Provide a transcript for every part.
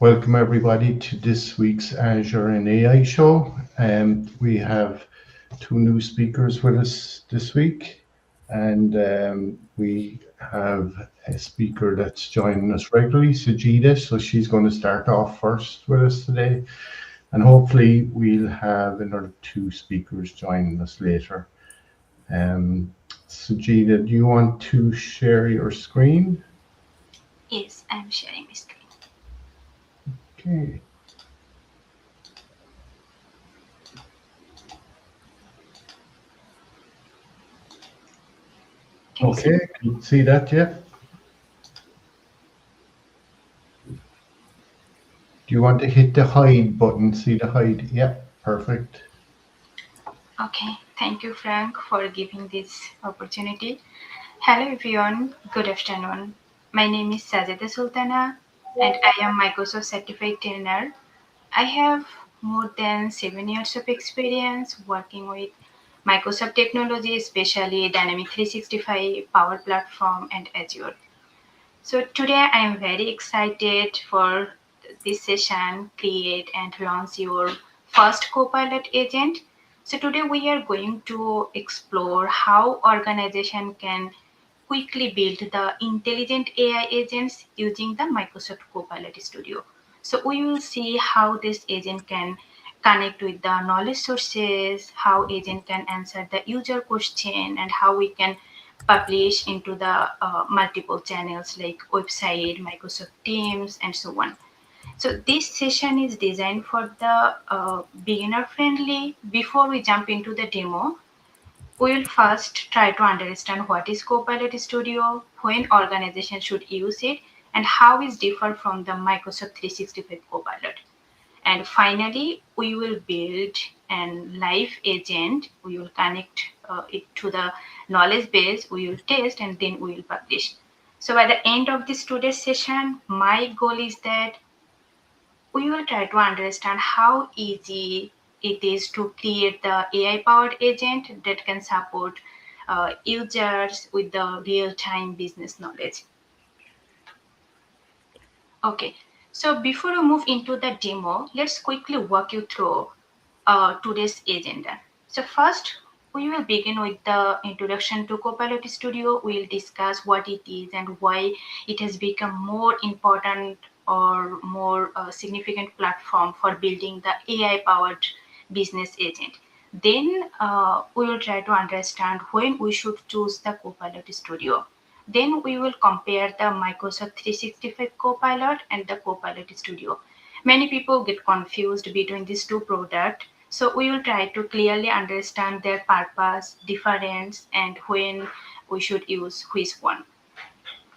Welcome everybody to this week's Azure and AI Show. We have two new speakers with us this week, and we have a speaker that's joining us regularly, Sajida. So she's going to start off first with us today, and hopefully we'll have another two speakers joining us later. Sajida, do you want to share your screen? Yes, I'm sharing my screen. Okay. Can you see? Okay, can you see that yet? Do you want to hit the hide button? See the hide? Yeah, perfect. Okay, thank you, Frank, for giving this opportunity. Hello, everyone. Good afternoon. My name is Sajida Sultana, and I am Microsoft Certified Trainer. I have more than 7 years of experience working with Microsoft technology, especially Dynamics 365, Power Platform, and Azure. So today I am very excited for this session, create and launch your first Copilot agent. So today we are going to explore how organization can quickly build the intelligent AI agents using the Microsoft Copilot Studio. So we will see how this agent can connect with the knowledge sources, how agent can answer the user question, and how we can publish into the multiple channels like website, Microsoft Teams, and so on. So this session is designed for the beginner friendly. Before we jump into the demo, we will first try to understand what is Copilot Studio, when organizations should use it, and how it differs from the Microsoft 365 Copilot. And finally, we will build an live agent. We will connect it to the knowledge base. We will test and then we will publish. So by the end of this today's session, my goal is that we will try to understand how easy it is to create the AI powered agent that can support users with the real time business knowledge. Okay, so before we move into the demo, let's quickly walk you through today's agenda. So first, we will begin with the introduction to Copilot Studio. We'll discuss what it is and why it has become more important or more significant platform for building the AI-powered business agent. Then we will try to understand when we should choose the Copilot Studio. Then we will compare the Microsoft 365 Copilot and the Copilot Studio. Many people get confused between these two products. So we will try to clearly understand their purpose, difference, and when we should use which one.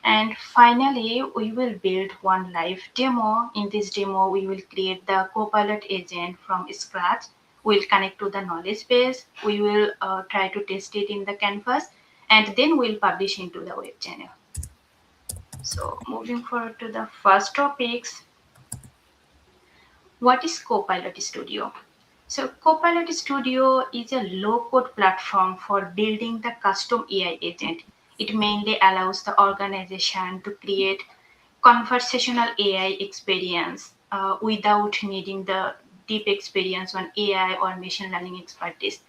And finally, we will build one live demo. In this demo, we will create the Copilot agent from scratch. We'll connect to the knowledge base. We will try to test it in the canvas, and then we'll publish into the web channel. So moving forward to the first topics, what is Copilot Studio? So Copilot Studio is a low-code platform for building the custom AI agent. It mainly allows the organization to create conversational AI experience without needing the deep experience on AI or machine learning expertise.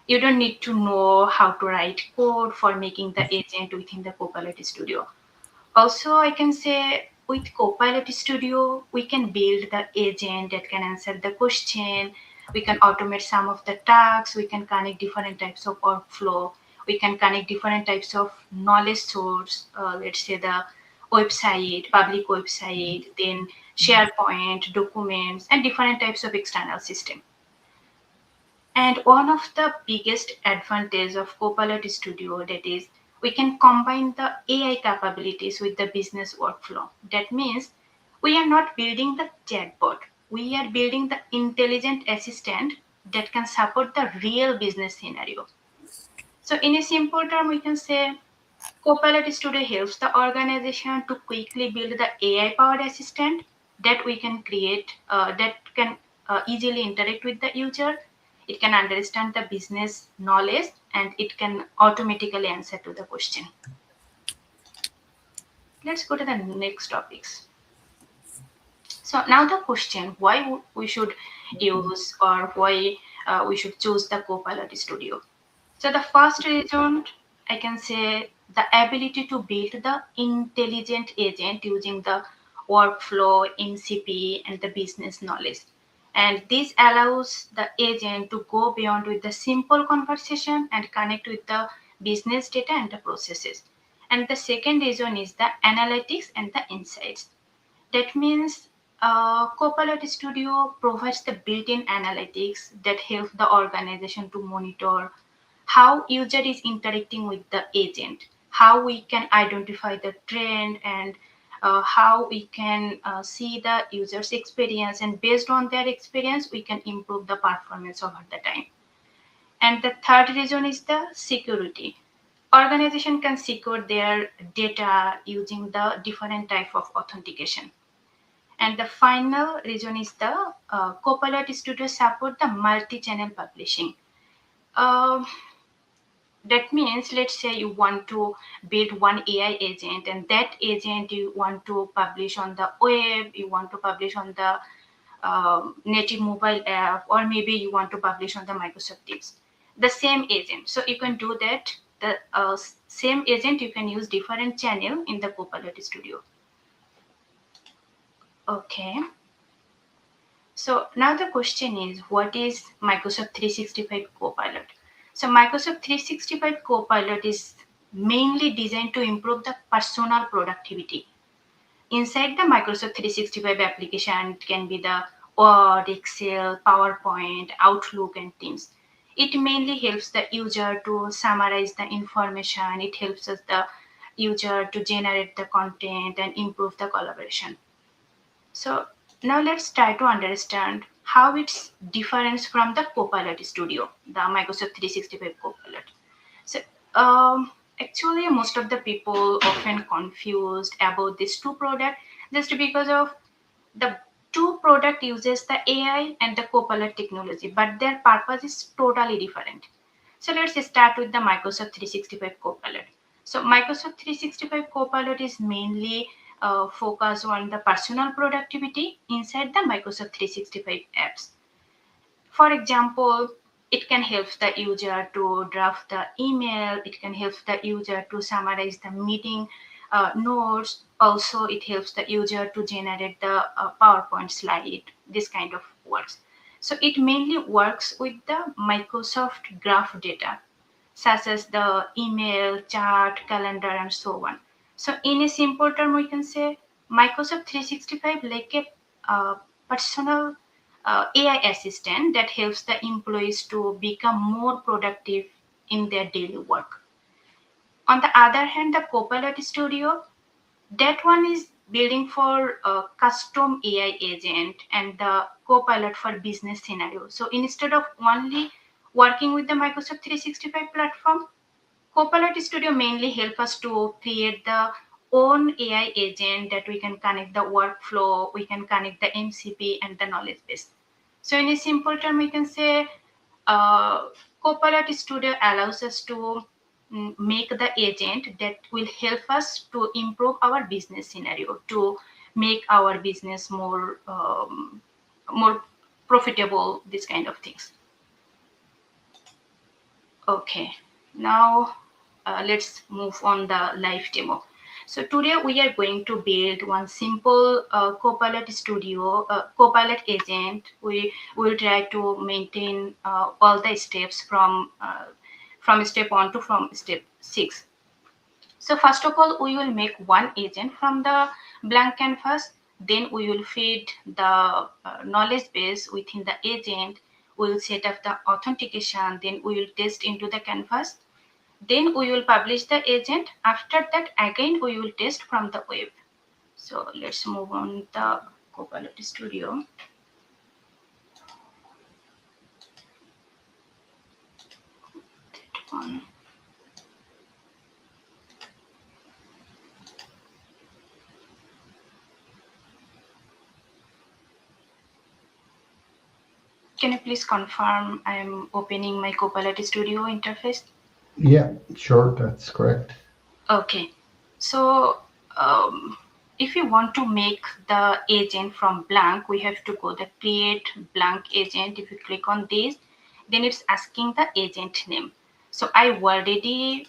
You don't need to know how to write code for making the agent within the Copilot Studio. Also, I can say with Copilot Studio, we can build the agent that can answer the question. We can automate some of the tasks. We can connect different types of workflow. We can connect different types of knowledge source. Let's say the website, public website, then SharePoint, documents, and different types of external system. And one of the biggest advantage of Copilot Studio that is we can combine the AI capabilities with the business workflow. That means we are not building the chatbot. We are building the intelligent assistant that can support the real business scenario. So in a simple term, we can say Copilot Studio helps the organization to quickly build the AI-powered assistant that we can create, that can easily interact with the user. It can understand the business knowledge and it can automatically answer to the question. Let's go to the next topics. So now the question, why we should use or why we should choose the Copilot Studio. So the first reason I can say the ability to build the intelligent agent using the workflow, MCP, and the business knowledge. And this allows the agent to go beyond with the simple conversation and connect with the business data and the processes. And the second reason is the analytics and the insights. That means Copilot Studio provides the built-in analytics that help the organization to monitor how user is interacting with the agent, how we can identify the trend, and how we can see the user's experience, and based on their experience we can improve the performance over the time. And the third reason is the security. Organization can secure their data using the different type of authentication. And the final reason is the Copilot Studio support the multi-channel publishing. Um that means, let's say you want to build one AI agent, and that agent you want to publish on the web, you want to publish on the native mobile app, or maybe you want to publish on the Microsoft Teams. The same agent. So you can do that. The same agent you can use different channel in the Copilot Studio. Okay. So now the question is, what is Microsoft 365 Copilot? So Microsoft 365 Copilot is mainly designed to improve the personal productivity. Inside the Microsoft 365 application, it can be the Word, Excel, PowerPoint, Outlook, and Teams. It mainly helps the user to summarize the information. It helps us the user to generate the content and improve the collaboration. So now let's try to understand how it's different from the Copilot Studio, the Microsoft 365 Copilot. So actually, most of the people often confused about these two products just because of the two product uses the AI and the Copilot technology, but their purpose is totally different. So let's start with the Microsoft 365 Copilot. So Microsoft 365 Copilot is mainly focused on the personal productivity inside the Microsoft 365 apps. For example, it can help the user to draft the email. It can help the user to summarize the meeting notes. Also, it helps the user to generate the PowerPoint slide, this kind of works. So it mainly works with the Microsoft graph data, such as the email, chart, calendar, and so on. So in a simple term, we can say Microsoft 365 like a personal AI assistant that helps the employees to become more productive in their daily work. On the other hand, the Copilot Studio, that one is building for a custom AI agent and the Copilot for business scenario. So instead of only working with the Microsoft 365 platform, Copilot Studio mainly help us to create the own AI agent that we can connect the workflow, we can connect the MCP and the knowledge base. So in a simple term, we can say Copilot Studio allows us to make the agent that will help us to improve our business scenario, to make our business more profitable, this kind of things. Okay, now let's move on the live demo. So today we are going to build one simple Copilot Studio, Copilot agent. We will try to maintain all the steps from step 1 to from step 6. So first of all, we will make one agent from the blank canvas. Then we will feed the knowledge base within the agent. We will set up the authentication. Then we will test into the canvas. Then we will publish the agent. After that, again, we will test from the web. So let's move on the Copilot Studio. That one. Can you please confirm I am opening my Copilot Studio interface? Yeah, sure, that's correct. Okay. So if you want to make the agent from blank, we have to go the create blank agent. If you click on this, then it's asking the agent name. So I already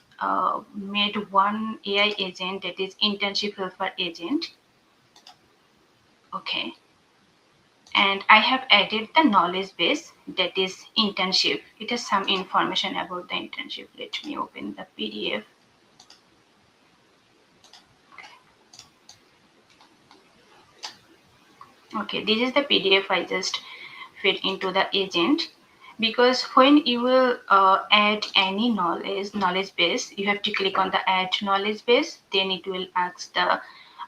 made one AI agent, that is internship helper agent. Okay. And I have added the knowledge base, that is internship. It has some information about the internship. Let me open the PDF. Okay, this is the PDF I just fed into the agent, because when you will add any knowledge base, you have to click on the add knowledge base. Then it will ask the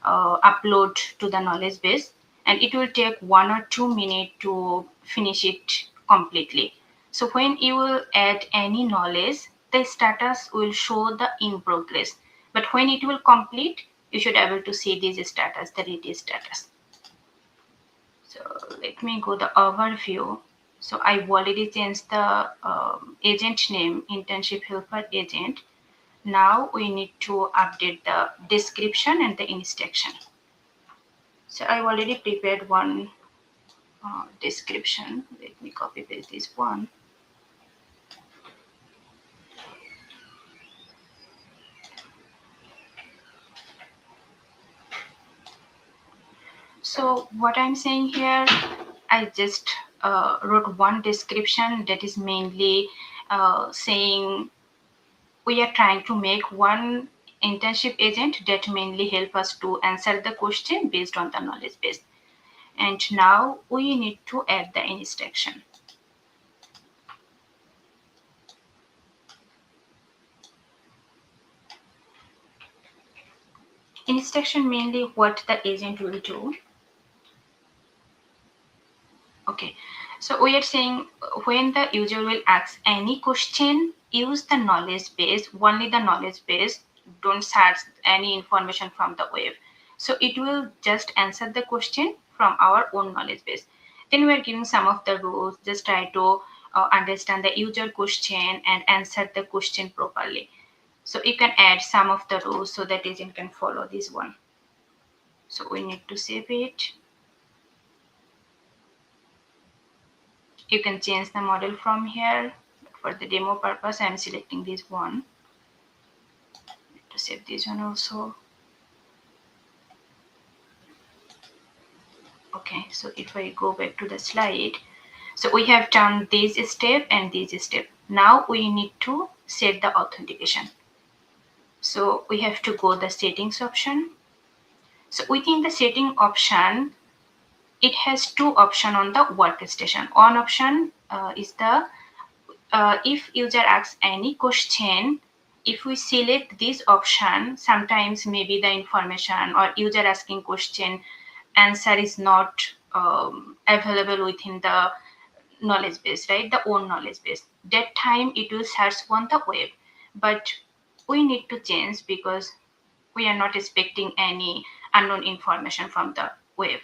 upload to the knowledge base, and it will take 1 or 2 minutes to finish it completely. So when you will add any knowledge, the status will show the in progress. But when it will complete, you should be able to see this status, the ready status. So let me go the overview. So I already changed the agent name, internship helper agent. Now we need to update the description and the instruction. So I already prepared one description. Let me copy paste this one. So what I'm saying here, I just wrote one description that is mainly saying we are trying to make one internship agent that mainly help us to answer the question based on the knowledge base. And now we need to add the instruction. Instruction mainly what the agent will do. Okay, so we are saying when the user will ask any question, use the knowledge base, only the knowledge base, don't search any information from the web. So it will just answer the question from our own knowledge base. Then we are giving some of the rules, just try to understand the user question and answer the question properly. So you can add some of the rules so that agent can follow this one. So we need to save it. You can change the model from here. For the demo purpose, I'm selecting this one. To save this one also. Okay, so if I go back to the slide, so we have done this step and this step. Now we need to set the authentication. So we have to go the settings option. So within the setting option, it has two options on the workstation. One option is the if user asks any question, if we select this option, sometimes maybe the information or user asking question answer is not available within the knowledge base, right? The own knowledge base. That time it will search on the web, but we need to change because we are not expecting any unknown information from the web.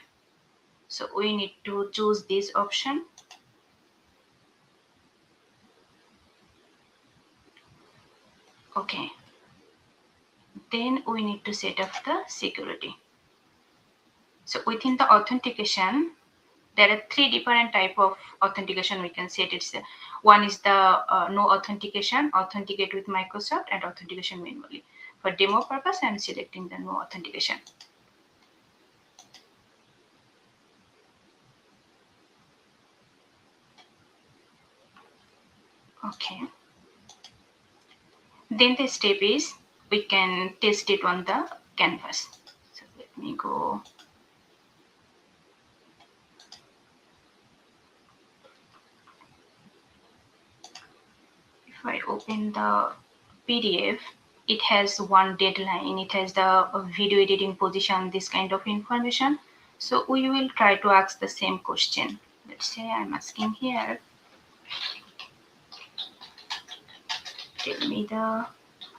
So we need to choose this option. Okay. Then we need to set up the security. So within the authentication, there are three different type of authentication we can set. It's one is the no authentication, authenticate with Microsoft, and authentication manually. For demo purpose, I'm selecting the no authentication. Okay. Then the step is we can test it on the canvas. So let me go. If I open the PDF, it has one deadline, it has the video editing position, this kind of information. So we will try to ask the same question. Let's say I'm asking here, tell me the,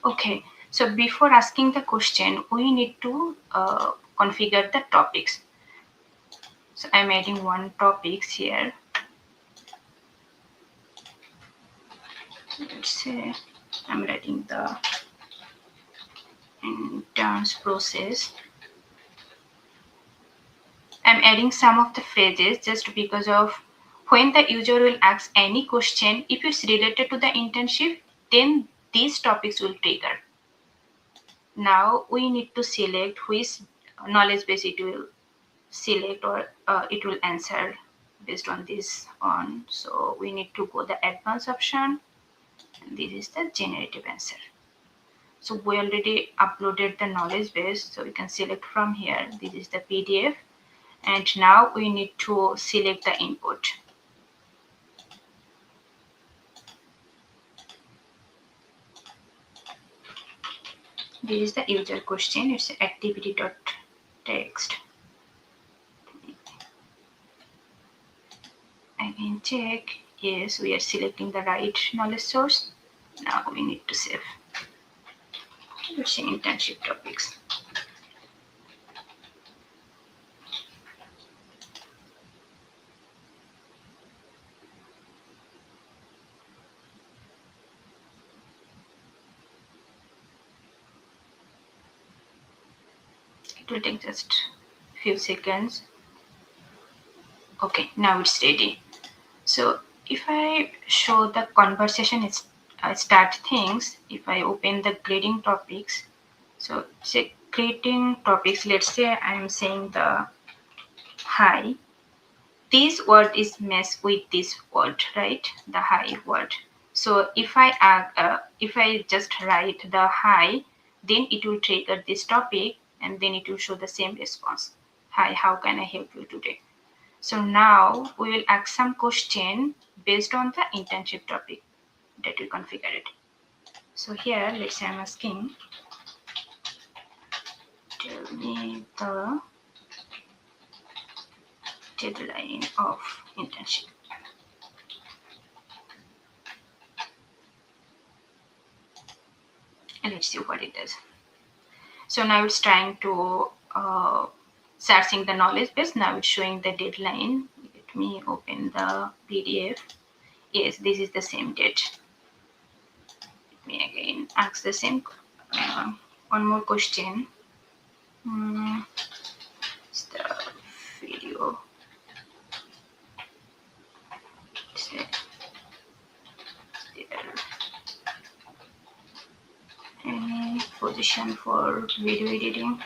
okay. So before asking the question, we need to configure the topics. So I'm adding one topics here. Let's say I'm writing the interns process. I'm adding some of the phrases just because of when the user will ask any question, if it's related to the internship, then these topics will trigger. Now we need to select which knowledge base it will select or it will answer based on this on. So we need to go the advanced option, and this is the generative answer. So we already uploaded the knowledge base, so we can select from here. This is the PDF, and now we need to select the input. This is the user question. It's activity.text. I can check. Yes, we are selecting the right knowledge source. Now we need to save. Let's say internship topics. It will take just few seconds. Okay, now it's ready. So if I show the conversation start things, if I open the grading topics, so say grading topics, let's say I'm saying the hi. This word is messed with this word, right? The hi word. So if I just write the hi, then it will trigger this topic, and then it will show the same response. Hi, how can I help you today? So now we will ask some question based on the internship topic that we configured. So here, let's say I'm asking, tell me the deadline of internship. And let's see what it does. So now it's trying to searching the knowledge base. Now it's showing the deadline. Let me open the PDF. Yes, this is the same date. Let me again ask the same one more question. It's the video. Any position for video editing?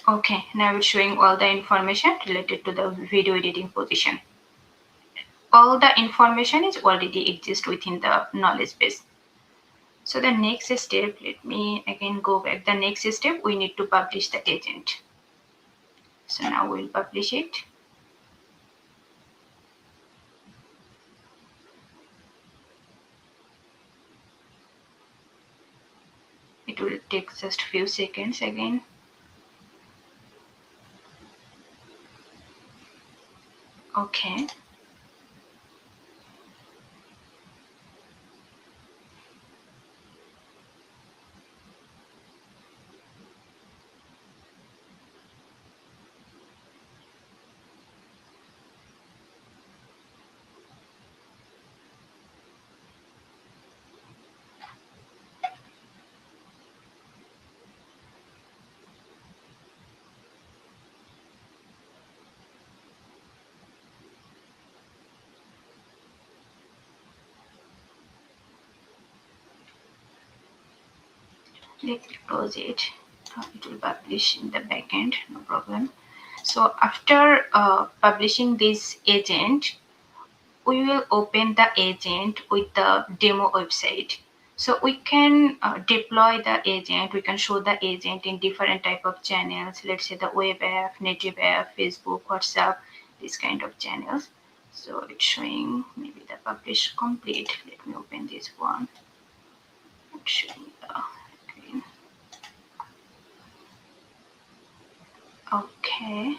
Okay, now it's showing all the information related to the video editing position. All the information is already exist within the knowledge base. So the next step, let me again go back. The next step, we need to publish the agent. So now we'll publish it. It will take just few seconds again. Okay. Let's close it. It will publish in the backend, no problem. So after publishing this agent, we will open the agent with the demo website. So we can deploy the agent. We can show the agent in different type of channels. Let's say the web app, native app, Facebook, WhatsApp, these kind of channels. So it's showing maybe the publish complete. Let me open this one. It's showing the green. Okay,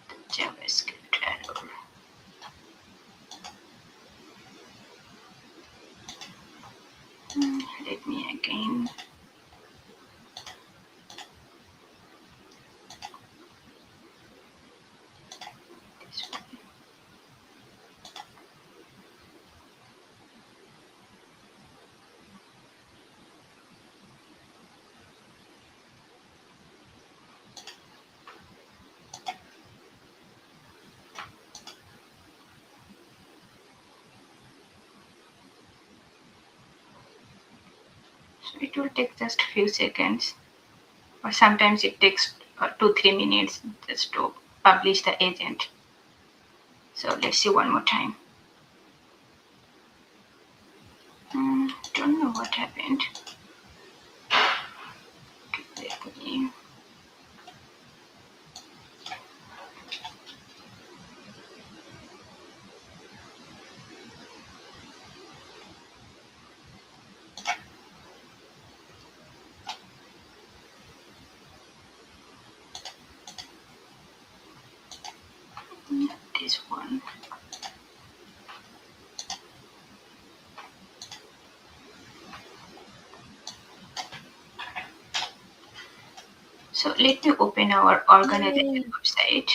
the JavaScript error. Let me again. This one. So it will take just few seconds, or sometimes it takes 2-3 minutes just to publish the agent. So let's see one more time. Don't know what happened. Okay, let me. This one. So let me open our organization website.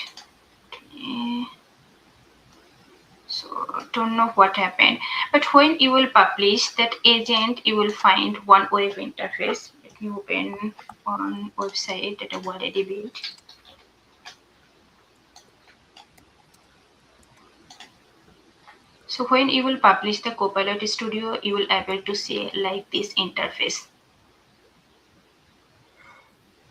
So don't know what happened, but when you will publish that agent, you will find one web interface. Let me open one website that I've already built. So when you will publish the Copilot Studio, you will able to see like this interface.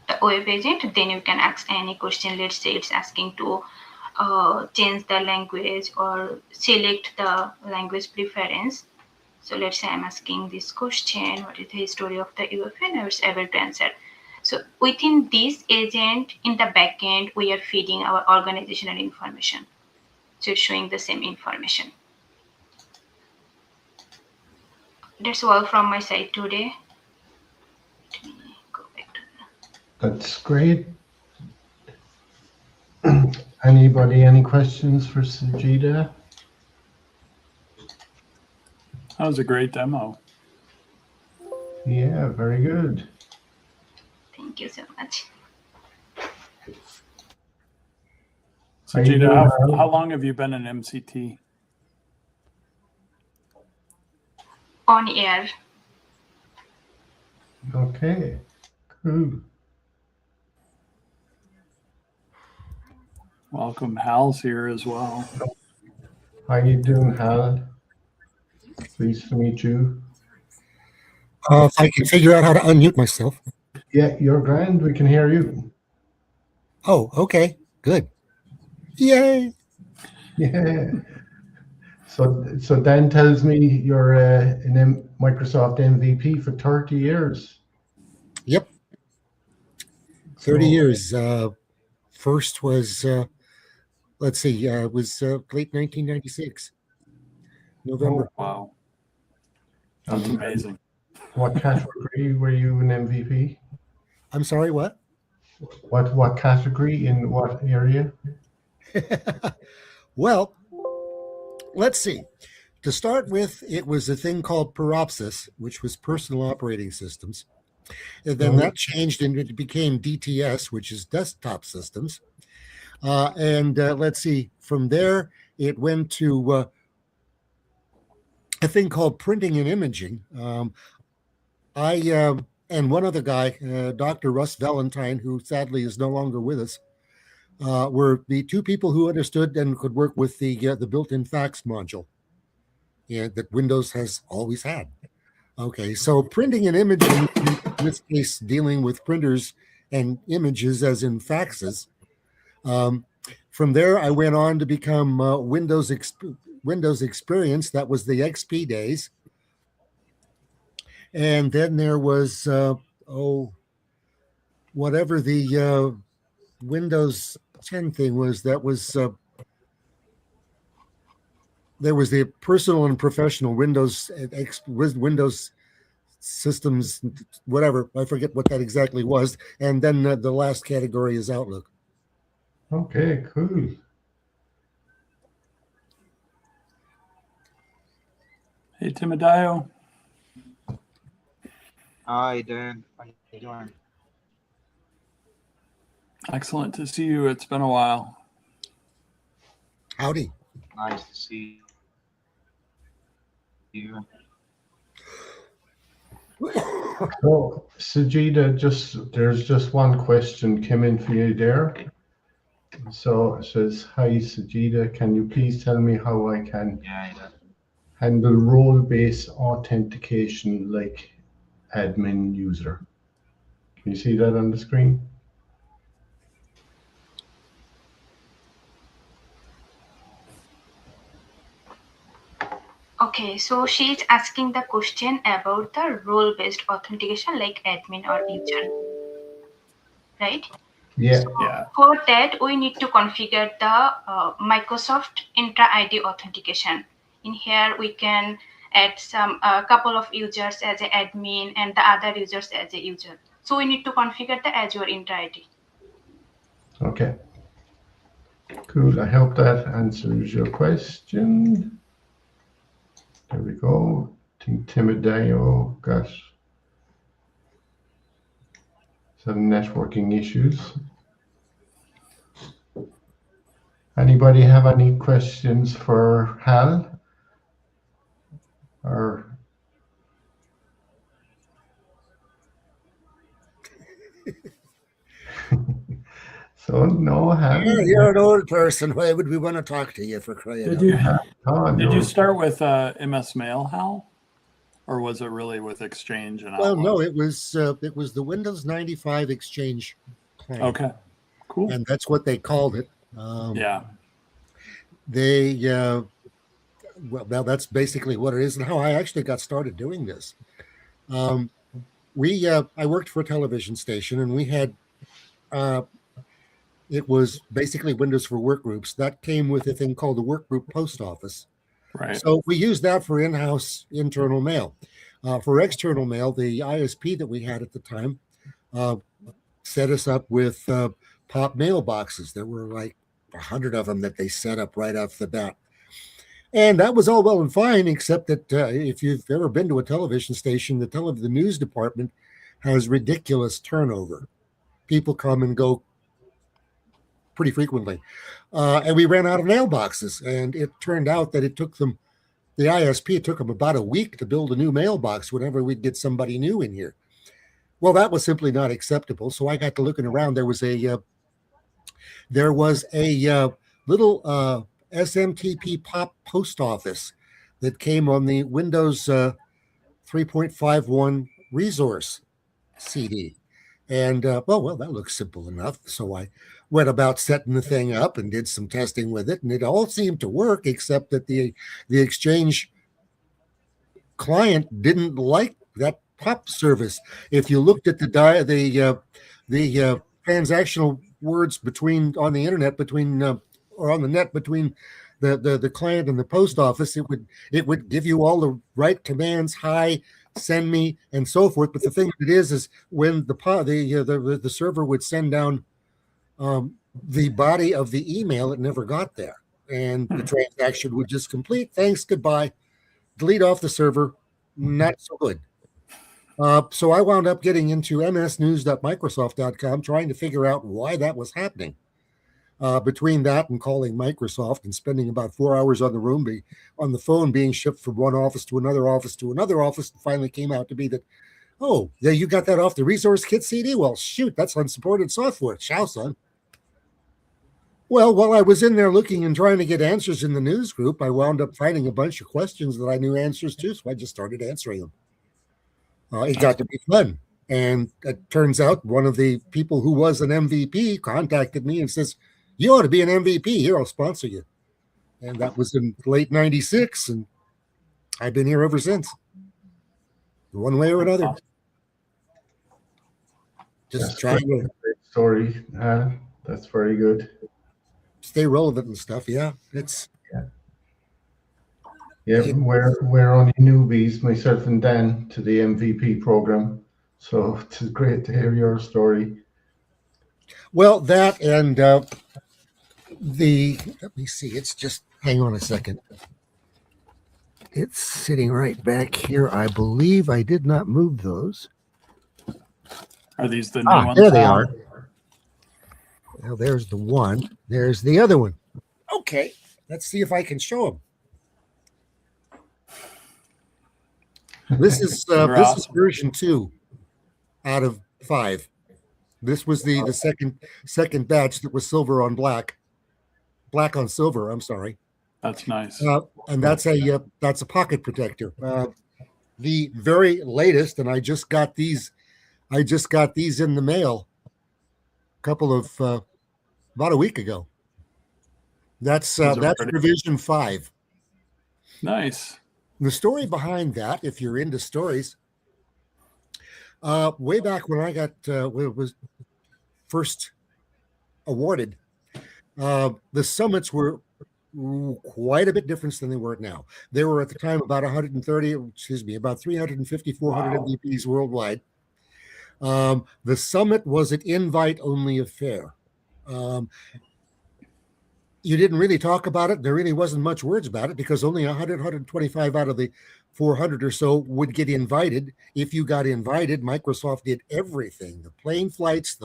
The web agent, then you can ask any question. Let's say it's asking to change the language or select the language preference. So let's say I'm asking this question, what is the history of the UFN? And I was able to answer. So within this agent, in the backend, we are feeding our organizational information. So it's showing the same information. That's all from my side today. Let me go back to That's great. Anybody, any questions for Sajida? That was a great demo. Yeah, very good. Thank you so much. Sajida, how long have you been in MCT? On air. Okay, cool. Welcome. Hal's here as well. How you doing, Hal? Pleased to meet you. If I can figure out how to unmute myself. Yeah, you're grand. We can hear you. Oh, okay, good. Yay! Yeah. So Dan tells me you're an Microsoft MVP for 30 years. Yep. 30 years. First was, let's see, it was late 1996, November. Oh, wow. That's amazing. What category were you an MVP? I'm sorry, what? What category in what area? Well, let's see. To start with, it was a thing called Purav, which was personal operating systems. And then that changed and it became DTS, which is desktop systems. Let's see, from there, it went to a thing called printing and imaging. I and one other guy, Dr. Russ Valentine, who sadly is no longer with us, were the two people who understood and could work with the built-in fax module that Windows has always had. Okay, so printing and imaging, in this case, dealing with printers and images as in faxes. From there, I went on to become Windows Experience. That was the XP days. And then there was, whatever the Windows 10 thing was, that was, there was the personal and professional Windows systems, whatever. I forget what that exactly was. And then the last category is Outlook. Okay, cool. Hey, Timidayo. Hi, Dan. How you doing? Excellent to see you. It's been a while. Howdy. Nice to see you. So, Sajida, there's just one question came in for you there. So it says, hi, Sajida, can you please tell me how I can handle role-based authentication like admin user. Can you see that on the screen? Okay, so she's asking the question about the role-based authentication like admin or user, right? Yeah. So Yeah. for that, we need to configure the Microsoft Intra ID authentication. In here, we can add some couple of users as an admin and the other users as a user. So we need to configure the Azure Intra ID. Okay. Cool. I hope that answers your question. There we go. I think Timideo got some networking issues. Anybody have any questions for Hal? Or so no, Hal. You're an old person. Why would we want to talk to you for crying Did out you Oh, did no. you start with MS Mail, Hal, or was it really with Exchange and Well, no, Outlook? it was the Windows 95 Exchange client. Okay, cool. And that's what they called it. Yeah. They well, that's basically what it is, and how I actually got started doing this. I worked for a television station, and we had it was basically Windows for Workgroups that came with a thing called the Workgroup Post Office. Right. So we used that for in-house internal mail. For external mail, the ISP that we had at the time set us up with pop mailboxes. There were like 100 of them that they set up right off the bat. And that was all well and fine, except that if you've ever been to a television station, the news department has ridiculous turnover. People come and go pretty frequently. And we ran out of mailboxes. And it turned out that it took them, the ISP, it took them about a week to build a new mailbox whenever we'd get somebody new in here. Well, that was simply not acceptable. So I got to looking around. There was a little SMTP pop post office that came on the Windows 3.51 resource CD. And well, that looks simple enough. So I went about setting the thing up and did some testing with it, and it all seemed to work, except that the Exchange client didn't like that pop service. If you looked at the transactional words on the internet or on the net between the client and the post office, it would give you all the right commands, hi, send me, and so forth. But the thing that it is when the server would send down the body of the email, it never got there, and the transaction would just complete. Thanks, goodbye, delete off the server. Not so good. So I wound up getting into msnews.microsoft.com, trying to figure out why that was happening. Between that and calling Microsoft and spending about 4 hours on the phone, being shipped from one office to another office to another office, and finally came out to be that, oh, yeah, you got that off the Resource Kit CD? Well, shoot, that's unsupported software. Ciao, son. Well, while I was in there looking and trying to get answers in the news group, I wound up finding a bunch of questions that I knew answers to, so I just started answering them. It got to be fun. And it turns out one of the people who was an MVP contacted me and says, you ought to be an MVP. Here, I'll sponsor you. And that was in late 96, and I've been here ever since. One way or another. Just trying to Great story. That's very good. stay relevant and stuff. Yeah, it's we're only newbies, myself and Dan, to the MVP program. So it's great to hear your story. well, that and let me see, it's just, hang on a second. It's sitting right back here. I believe I did not move those. Are these the new ones? There they Hal? are. Well, there's the one. There's the other one. Okay, let's see if I can show them. This is awesome. version 2 out of 5. This was the second batch that was silver on black on silver. I'm sorry. That's nice. And that's a pocket protector. the very latest, and I just got these in the mail a couple of about a week ago. That's revision 5. Nice. The story behind that, if you're into stories, way back when I got was first awarded, the summits were quite a bit different than they were now. They were at the time about 350, 400 MVPs worldwide. The summit was an invite-only affair. You didn't really talk about it. There really wasn't much words about it because only 100, 125 out of the 400 or so would get invited. If you got invited, Microsoft did everything: the plane flights,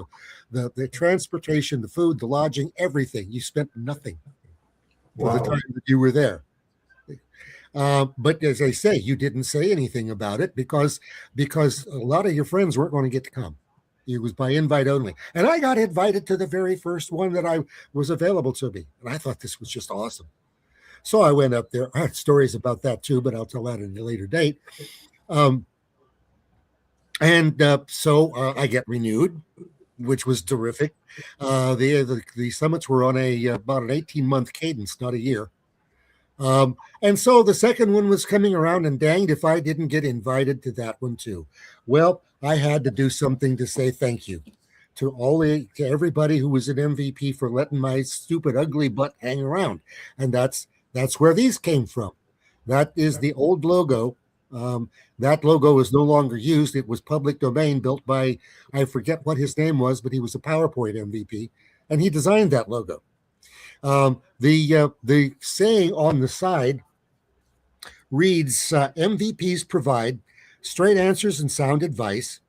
the transportation, the food, the lodging, everything. You spent nothing for the time that you were there. But as I say, you didn't say anything about it because a lot of your friends weren't going to get to come. It was by invite only. And I got invited to the very first one that I was available to me. And I thought this was just awesome. So I went up there. I had stories about that too, but I'll tell that in a later date. So I get renewed, which was terrific. The summits were on about an 18-month cadence, not a year. And so the second one was coming around, and danged if I didn't get invited to that one too. Well, I had to do something to say thank you to everybody who was an MVP for letting my stupid, ugly butt hang around. And that's where these came from. That is the old logo. That logo is no longer used. It was public domain, built by, I forget what his name was, but he was a PowerPoint MVP, and he designed that logo. The saying on the side reads, MVPs provide straight answers and sound advice,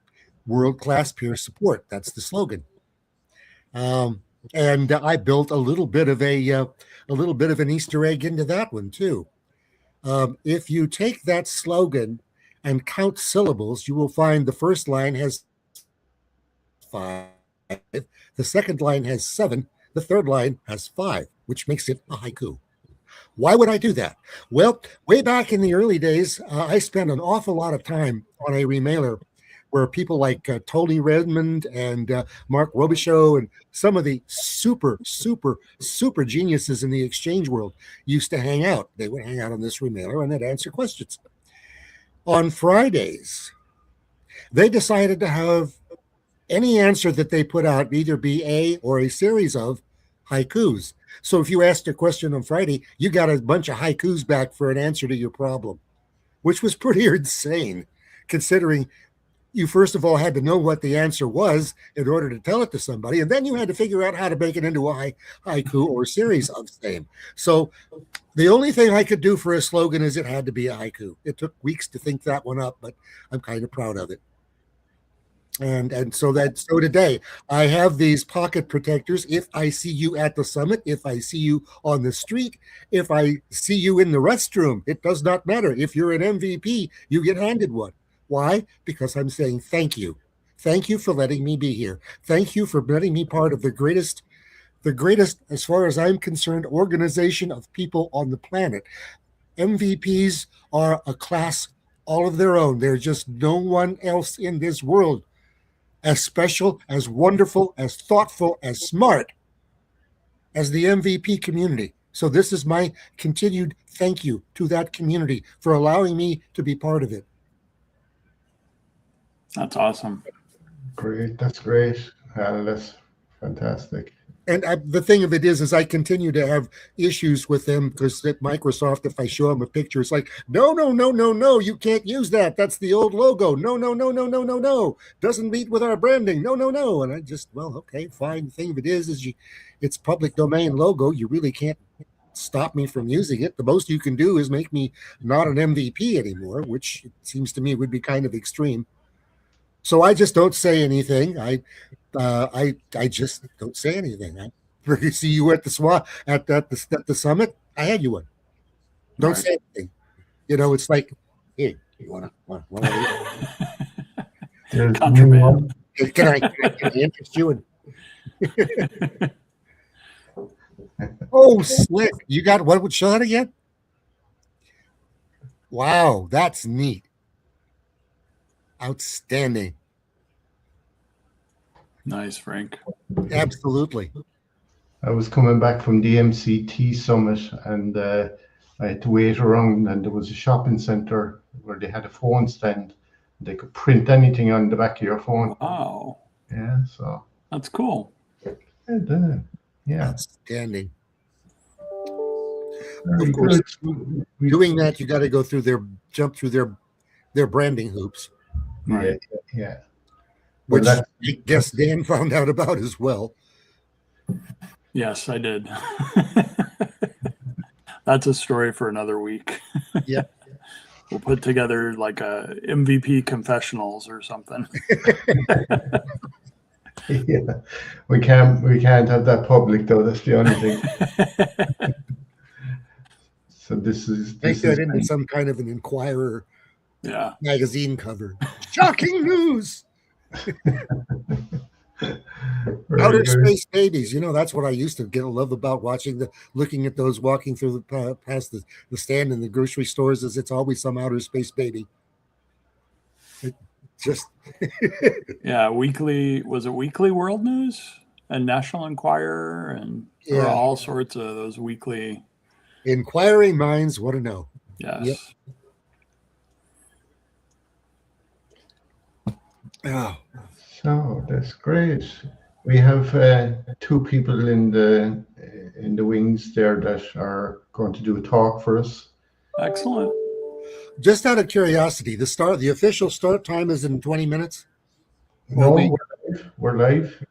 world-class peer support. That's the slogan. And I built a little bit of an Easter egg into that one too. If you take that slogan and count syllables, you will find the first line has 5, the second line has 7, the third line has 5, which makes it a haiku. Why would I do that? Well, way back in the early days, I spent an awful lot of time on a remailer where people like Tony Redmond and Mark Robichaud and some of the super geniuses in the exchange world used to hang out. They would hang out on this remailer and they'd answer questions. On Fridays, they decided to have any answer that they put out either be a or a series of haikus. So if you asked a question on Friday, you got a bunch of haikus back for an answer to your problem, which was pretty insane, considering you first of all had to know what the answer was in order to tell it to somebody, and then you had to figure out how to make it into a haiku or series of same. So the only thing I could do for a slogan is it had to be a haiku. It took weeks to think that one up, but I'm kind of proud of it. And so today I have these pocket protectors. If I see you at the summit, if I see you on the street, if I see you in the restroom, it does not matter. If you're an MVP, you get handed one. Why? Because I'm saying thank you. Thank you for letting me be here. Thank you for letting me part of the greatest, as far as I'm concerned, organization of people on the planet. MVPs are a class all of their own. There's just no one else in this world as special, as wonderful, as thoughtful, as smart as the MVP community. So this is my continued thank you to that community for allowing me to be part of it. That's awesome. Great. That's great. That's fantastic. And the thing of it is I continue to have issues with them because at Microsoft, if I show them a picture, it's like, no, you can't use that. That's the old logo. No. Doesn't meet with our branding. No. And I just, well, okay, fine. The thing of it is it's public domain logo. You really can't stop me from using it. The most you can do is make me not an MVP anymore, which it seems to me would be kind of extreme. So I just don't say anything. I just don't say anything. I see you at the at the summit. I had you one. Don't say anything. You know, it's like, hey, you want There's Contraband. can I interest you in? Oh, slick! You got what? Would show that again? Wow, that's neat. Outstanding. Nice, Frank. Absolutely. I was coming back from the MCT summit, and I had to wait around, and there was a shopping center where they had a phone stand. They could print anything on the back of your phone. Wow. Yeah, so That's cool. yeah. Outstanding. Very Of course, good. doing that, you got to go through jump through their branding hoops, Yeah, yeah. which Well, I guess Dan found out about as well. Yes, I did. That's a story for another week. Yeah. We'll put together like a MVP confessionals or something. yeah, we can't have that public though. That's the only thing. So this Make is that into some kind of an Inquirer Yeah. magazine cover. Shocking news! Outer space babies. That's what I used to love about looking at those walking through past the stand in the grocery stores. Is it's always some outer space baby. Yeah, was it Weekly World News and National Enquirer and there are all sorts of those weekly. Inquiring minds want to know. Yes. Yep. Oh. So that's great. We have two people in the wings there that are going to do a talk for us. Excellent. Just out of curiosity, the official start time is in 20 minutes? No, we're live.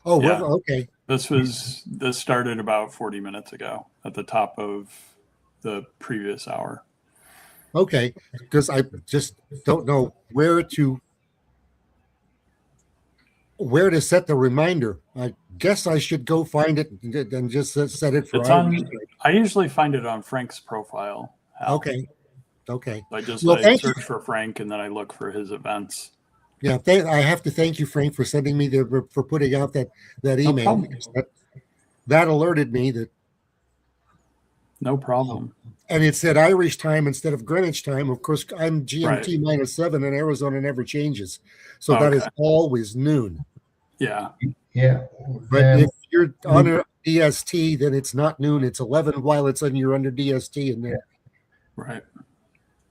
Oh, Yeah. Okay. This started about 40 minutes ago at the top of the previous hour. Okay, because I just don't know where to set the reminder. I guess I should go find it and just set it for. It's on. I usually find it on Frank's profile. Hal. Okay. I just search for Frank and then I look for his events. Yeah, I have to thank you, Frank, for sending me for putting out that email. Because that alerted me that. No problem. And it said Irish time instead of Greenwich time. Of course, I'm GMT -7, and Arizona never changes, so that is always noon. Yeah. Yeah. But if you're on a DST, then it's not noon; it's 11 while you're under DST, and then. Right.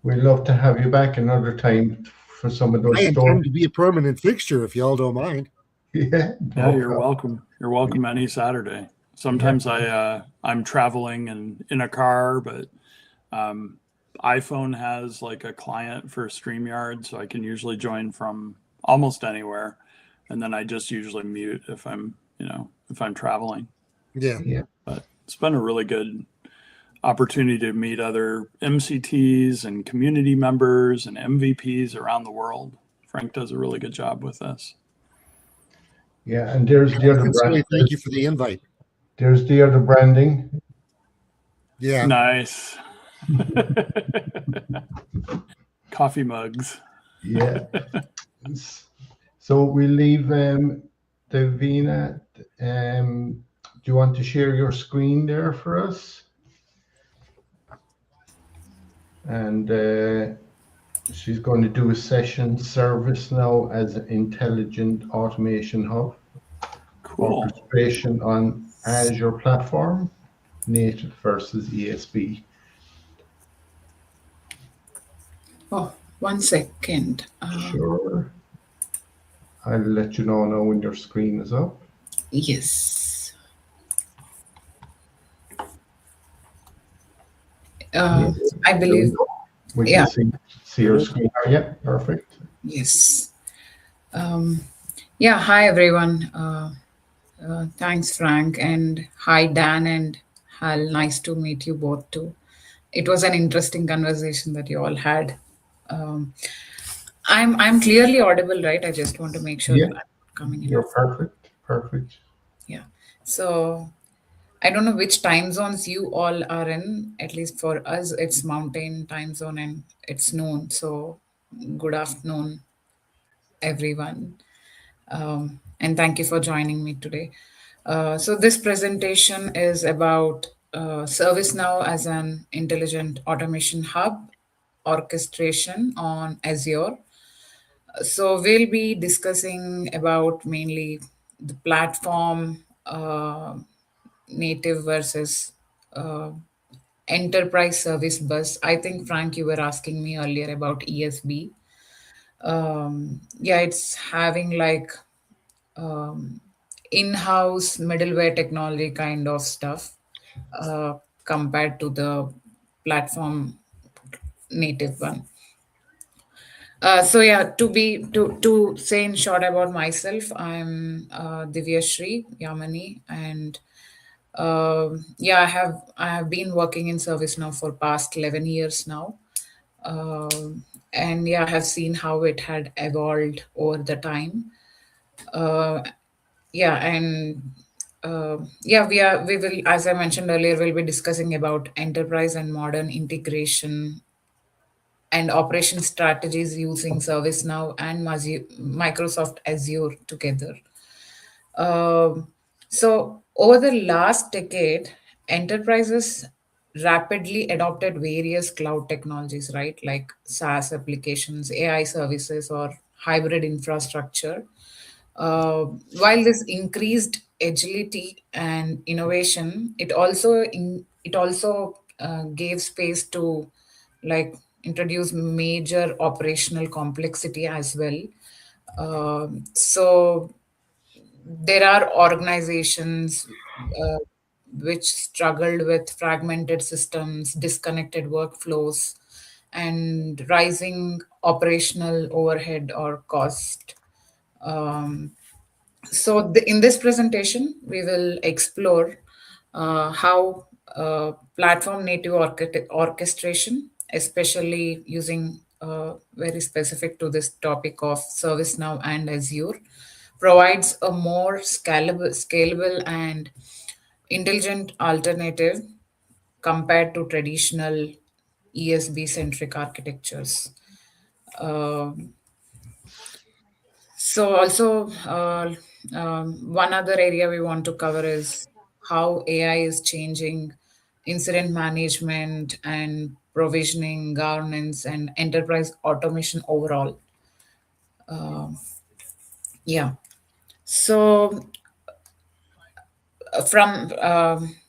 We'd love to have you back another time for some of those I intend stories. to be a permanent fixture if y'all don't mind. Yeah. You're welcome. You're welcome any Saturday. Sometimes I'm traveling and in a car, but iPhone has like a client for StreamYard, so I can usually join from almost anywhere, and then I just usually mute if I'm traveling. Yeah. But it's been a really good opportunity to meet other MCTs and community members and MVPs around the world. Frank does a really good job with this. Yeah, and there's the other brand. Thank you for the invite. There's the other branding. Yeah. Nice. Coffee mugs. Yeah. So we leave Davina. Do you want to share your screen there for us? And she's going to do a session, Service Now as an Intelligent Automation Hub. Cool. Orchestration on Azure platform, native versus ESB. Oh, 1 second. Sure. I'll let you know now when your screen is up. Yes. I believe. We can see your screen. Yeah, perfect. Yes. Hi everyone. Thanks, Frank, and hi Dan and Hal. Nice to meet you both too. It was an interesting conversation that you all had. I'm clearly audible, right? I just want to make sure that I'm coming in. You're perfect. Yeah. So I don't know which time zones you all are in. At least for us, it's mountain time zone and it's noon. So good afternoon, everyone. And thank you for joining me today. So this presentation is about ServiceNow as an intelligent automation hub, orchestration on Azure. So we'll be discussing about mainly the platform native versus uh, enterprise service bus. I think Frank, you were asking me earlier about ESB. Yeah, it's having like in-house middleware technology kind of stuff compared to the platform native one. So yeah, to say in short about myself, I'm Divya Shri Yamani, and yeah, I have been working in service now for past 11 years now. And yeah, I have seen how it had evolved over the time. Uh, yeah, and yeah, we will, as I mentioned earlier, we'll be discussing about enterprise and modern integration and operation strategies using ServiceNow and Microsoft Azure together. So, over the last decade, enterprises rapidly adopted various cloud technologies, right? Like SaaS applications, AI services, or hybrid infrastructure. While this increased agility and innovation, it also gave space to like introduce major operational complexity as well. So there are organizations uh, which struggled with fragmented systems, disconnected workflows, and rising operational overhead or cost. Um, so in this presentation, we will explore how platform native orchestration, especially using very specific to this topic of ServiceNow and Azure, provides a more scalable and intelligent alternative compared to traditional ESB centric architectures. Um So also, one other area we want to cover is how AI is changing incident management and provisioning, governance, and enterprise automation overall. Yeah. So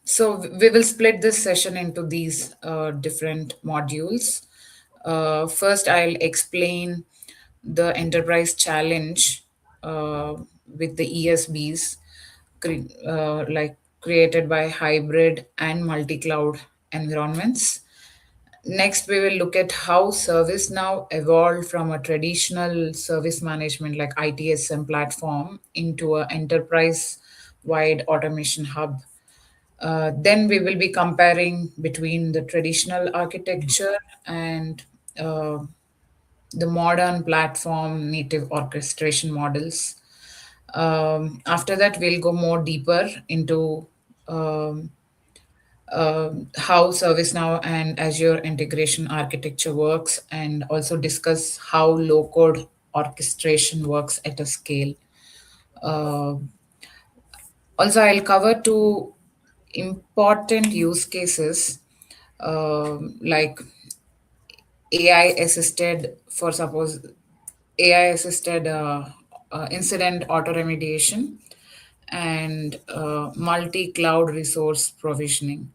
so we will split this session into these different modules. First, I'll explain the enterprise challenge with the ESBs, like created by hybrid and multi-cloud environments. Next, we will look at how ServiceNow evolved from a traditional service management like ITSM platform into an enterprise-wide automation hub. Then we will be comparing between the traditional architecture and uh, the modern platform native orchestration models. After that, we'll go more deeper into um, how ServiceNow and Azure integration architecture works, and also discuss how low code orchestration works at a scale. Uh, Also, I'll cover two important use cases like AI assisted, for suppose AI assisted incident auto remediation and multi cloud resource provisioning.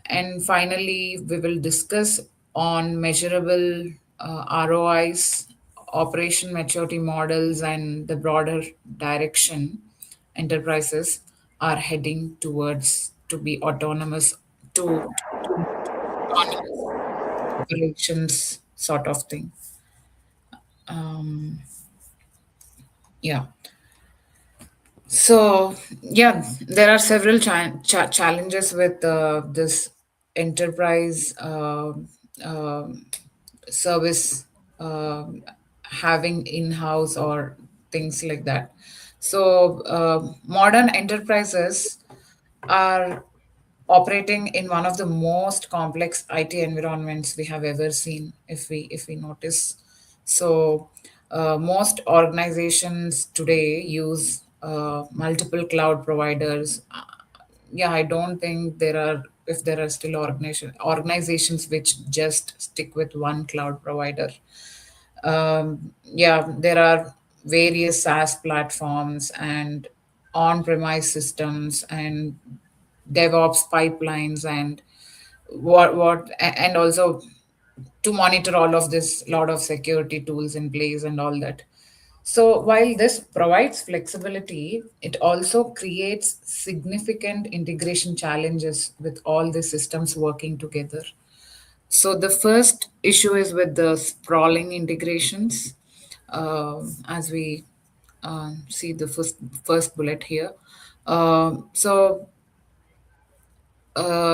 And finally, we will discuss on measurable ROIs, operation maturity models, and the broader direction enterprises are heading towards to be autonomous to autonomous operations sort of thing. Yeah. So, yeah, there are several challenges with this enterprise service having in-house or things like that. So, modern enterprises are operating in one of the most complex IT environments we have ever seen, if we notice. So, most organizations today use multiple cloud providers. Yeah, I don't think there are, if there are still organizations which just stick with one cloud provider. Yeah, there are various SaaS platforms and on-premise systems and DevOps pipelines and and also to monitor all of this, lot of security tools in place and all that. So while this provides flexibility, it also creates significant integration challenges with all the systems working together. So the first issue is with the sprawling integrations. As we see the first bullet here. So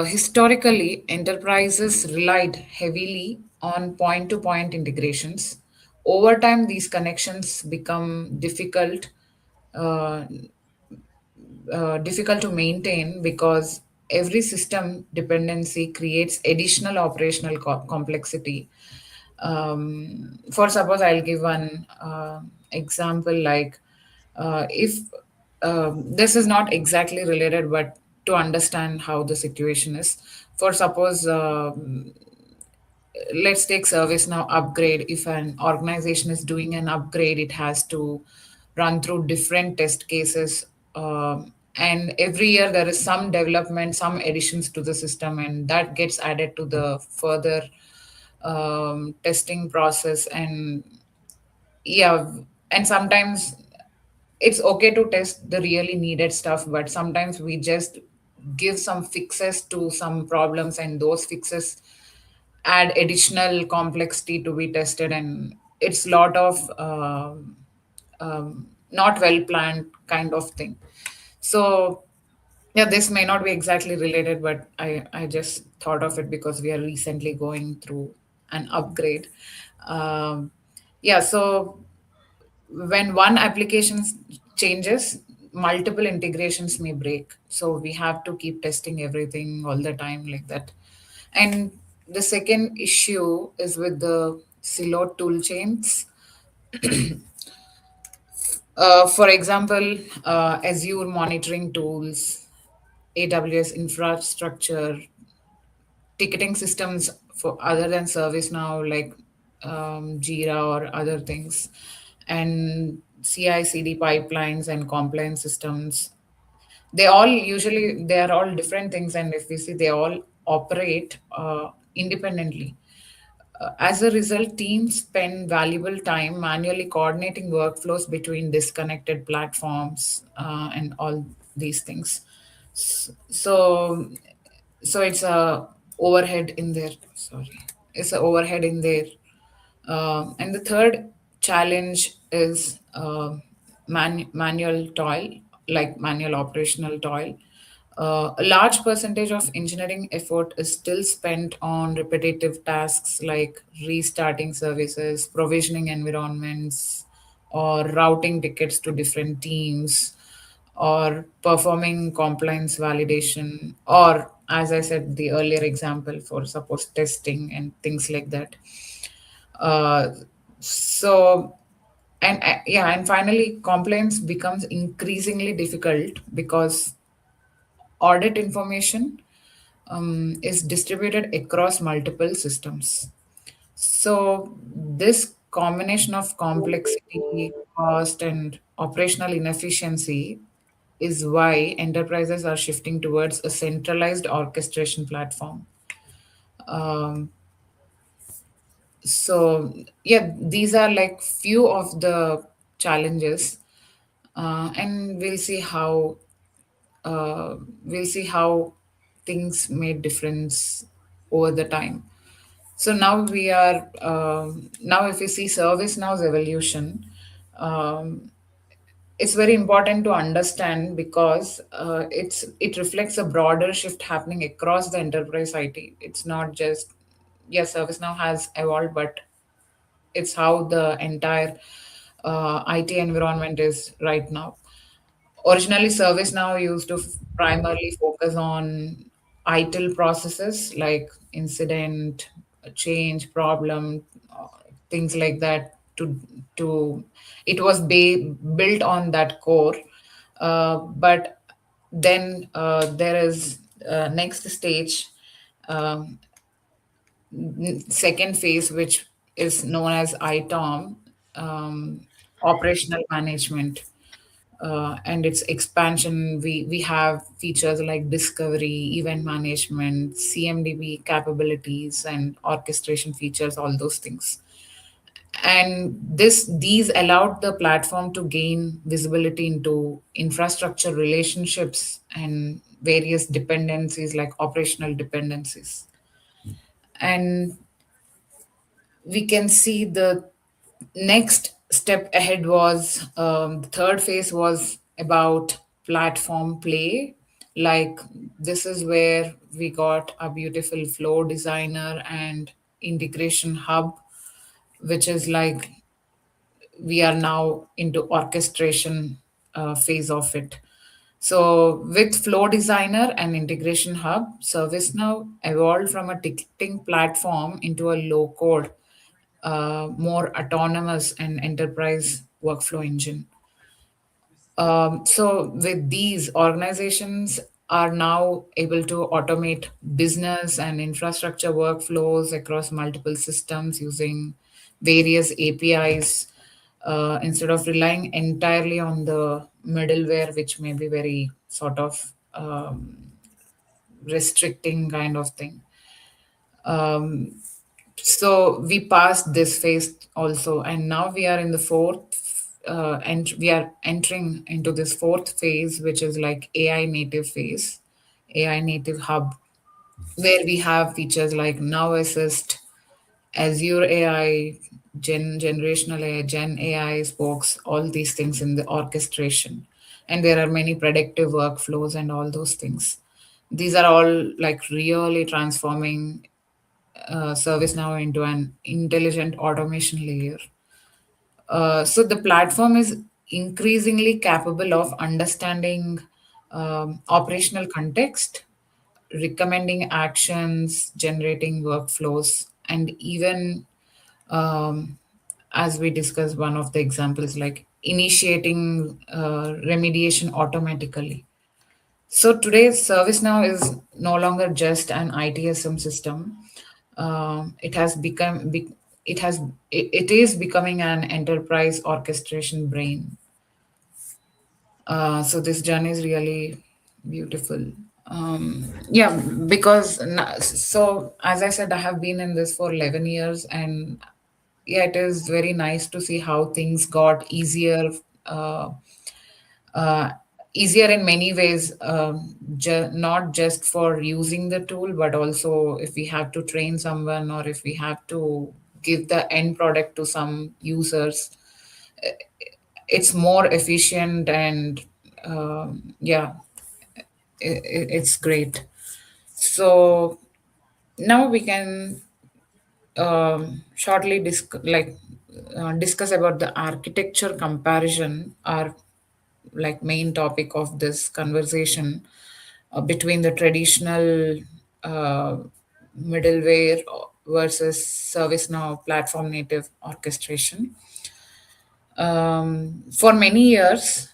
historically, enterprises relied heavily on point to point integrations. Over time, these connections become uh, difficult to maintain because every system dependency creates additional operational complexity. For suppose I'll give one example, like if this is not exactly related, but to understand how the situation is. For suppose let's take service now upgrade. If an organization is doing an upgrade, it has to run through different test cases, and every year there is some development, some additions to the system, and that gets added to the further testing process. And yeah, and sometimes it's okay to test the really needed stuff, but sometimes we just give some fixes to some problems, and those fixes add additional complexity to be tested, and it's lot of not well planned kind of thing. So yeah, this may not be exactly related, but I just thought of it because we are recently going through an upgrade. um, yeah, so when one application changes, multiple integrations may break, so we have to keep testing everything all the time like that. And the second issue is with the silo tool chains. For example, Azure monitoring tools, AWS infrastructure, ticketing systems for other than ServiceNow, like Jira or other things, and CI/CD pipelines and compliance systems. They are all different things, and if we see, they all operate independently. As a result, teams spend valuable time manually coordinating workflows between disconnected platforms and all these things. So, so it's a overhead in there. Sorry, it's a overhead in there. And the third challenge is manual toil, like manual operational toil. A large percentage of engineering effort is still spent on repetitive tasks like restarting services, provisioning environments, or routing tickets to different teams, or performing compliance validation, or as I said, the earlier example for suppose testing and things like that. Uh, so, yeah, and finally, compliance becomes increasingly difficult because audit information is distributed across multiple systems. So, this combination of complexity, cost, and operational inefficiency is why enterprises are shifting towards a centralized orchestration platform. Um, so yeah, these are like few of the challenges, and we'll see how things made difference over the time. So now we are now if we see ServiceNow's evolution, um, it's very important to understand because it reflects a broader shift happening across the enterprise IT. It's not just, yes, ServiceNow has evolved, but it's how the entire IT environment is right now. Originally, ServiceNow used to primarily focus on ITIL processes like incident, change, problem, things like that. To it was built on that core, but then there is next stage, um, second phase, which is known as ITOM, operational management. And its expansion, we have features like discovery, event management, CMDB capabilities, and orchestration features, all those things. And these allowed the platform to gain visibility into infrastructure relationships and various dependencies like operational dependencies. And we can see the next step ahead was, the third phase was about platform play. Like, this is where we got a beautiful flow designer and integration hub, which is like we are now into orchestration phase of it. So with Flow Designer and Integration Hub, ServiceNow evolved from a ticketing platform into a low-code, more autonomous and enterprise workflow engine. So with these, organizations are now able to automate business and infrastructure workflows across multiple systems using various APIs, instead of relying entirely on the middleware, which may be very sort of restricting kind of thing. So we passed this phase also, and now we are in the fourth, and we are entering into this fourth phase, which is like AI native phase, AI native hub, where we have features like Now Assist, Azure AI, generational AI, Gen AI spokes, all these things in the orchestration. And there are many predictive workflows and all those things. These are all like really transforming ServiceNow into an intelligent automation layer. So the platform is increasingly capable of understanding operational context, recommending actions, generating workflows, and even, um, as we discussed, one of the examples like initiating remediation automatically. So today, ServiceNow is no longer just an ITSM system. It has become it is becoming an enterprise orchestration brain. So this journey is really beautiful. Yeah, because so as I said, I have been in this for 11 years, and yeah, it is very nice to see how things got easier. Uh, uh, Easier in many ways, not just for using the tool, but also if we have to train someone or if we have to give the end product to some users, it's more efficient. And yeah, it's great. So now we can shortly discuss about the architecture comparison, our like main topic of this conversation, between the traditional uh, middleware versus ServiceNow platform native orchestration. For many years,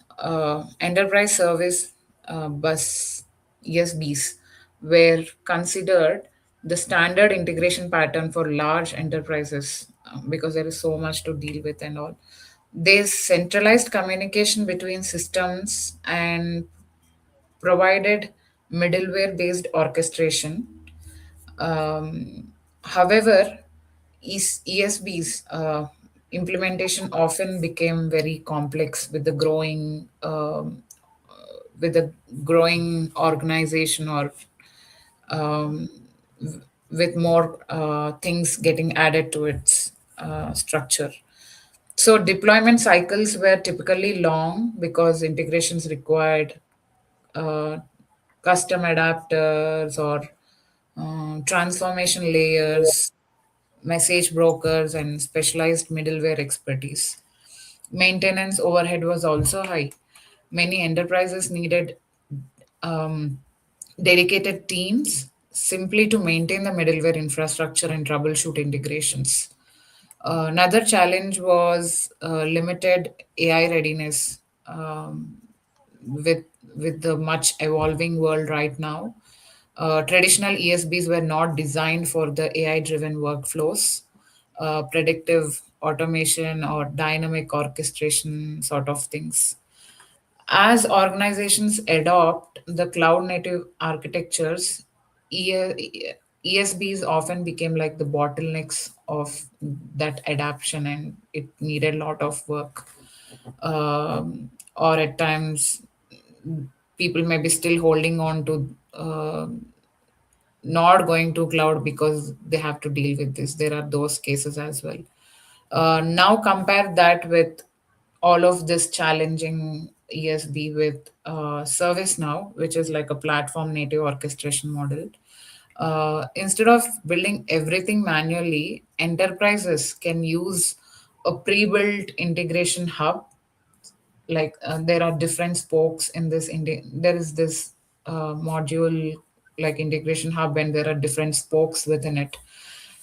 enterprise service bus ESBs were considered the standard integration pattern for large enterprises, because there is so much to deal with and all. There's centralized communication between systems and provided middleware based orchestration. However, ESB's implementation often became very complex with the growing organization, or um, with more things getting added to its structure. So deployment cycles were typically long because integrations required uh, custom adapters or transformation layers, message brokers, and specialized middleware expertise. Maintenance overhead was also high. Many enterprises needed um, dedicated teams simply to maintain the middleware infrastructure and troubleshoot integrations. Another challenge was limited AI readiness. With with the much evolving world right now, traditional ESBs were not designed for the AI driven workflows. predictive automation or dynamic orchestration sort of things. As organizations adopt the cloud native architectures, ESBs often became like the bottlenecks of that adaptation, and it needed a lot of work. Or at times, people may be still holding on to not going to cloud because they have to deal with this. There are those cases as well. Now compare that with all of this challenging ESB with ServiceNow, which is like a platform native orchestration model. Instead of building everything manually, enterprises can use a pre-built integration hub. Like there are different spokes in this. There is this module like integration hub, and there are different spokes within it.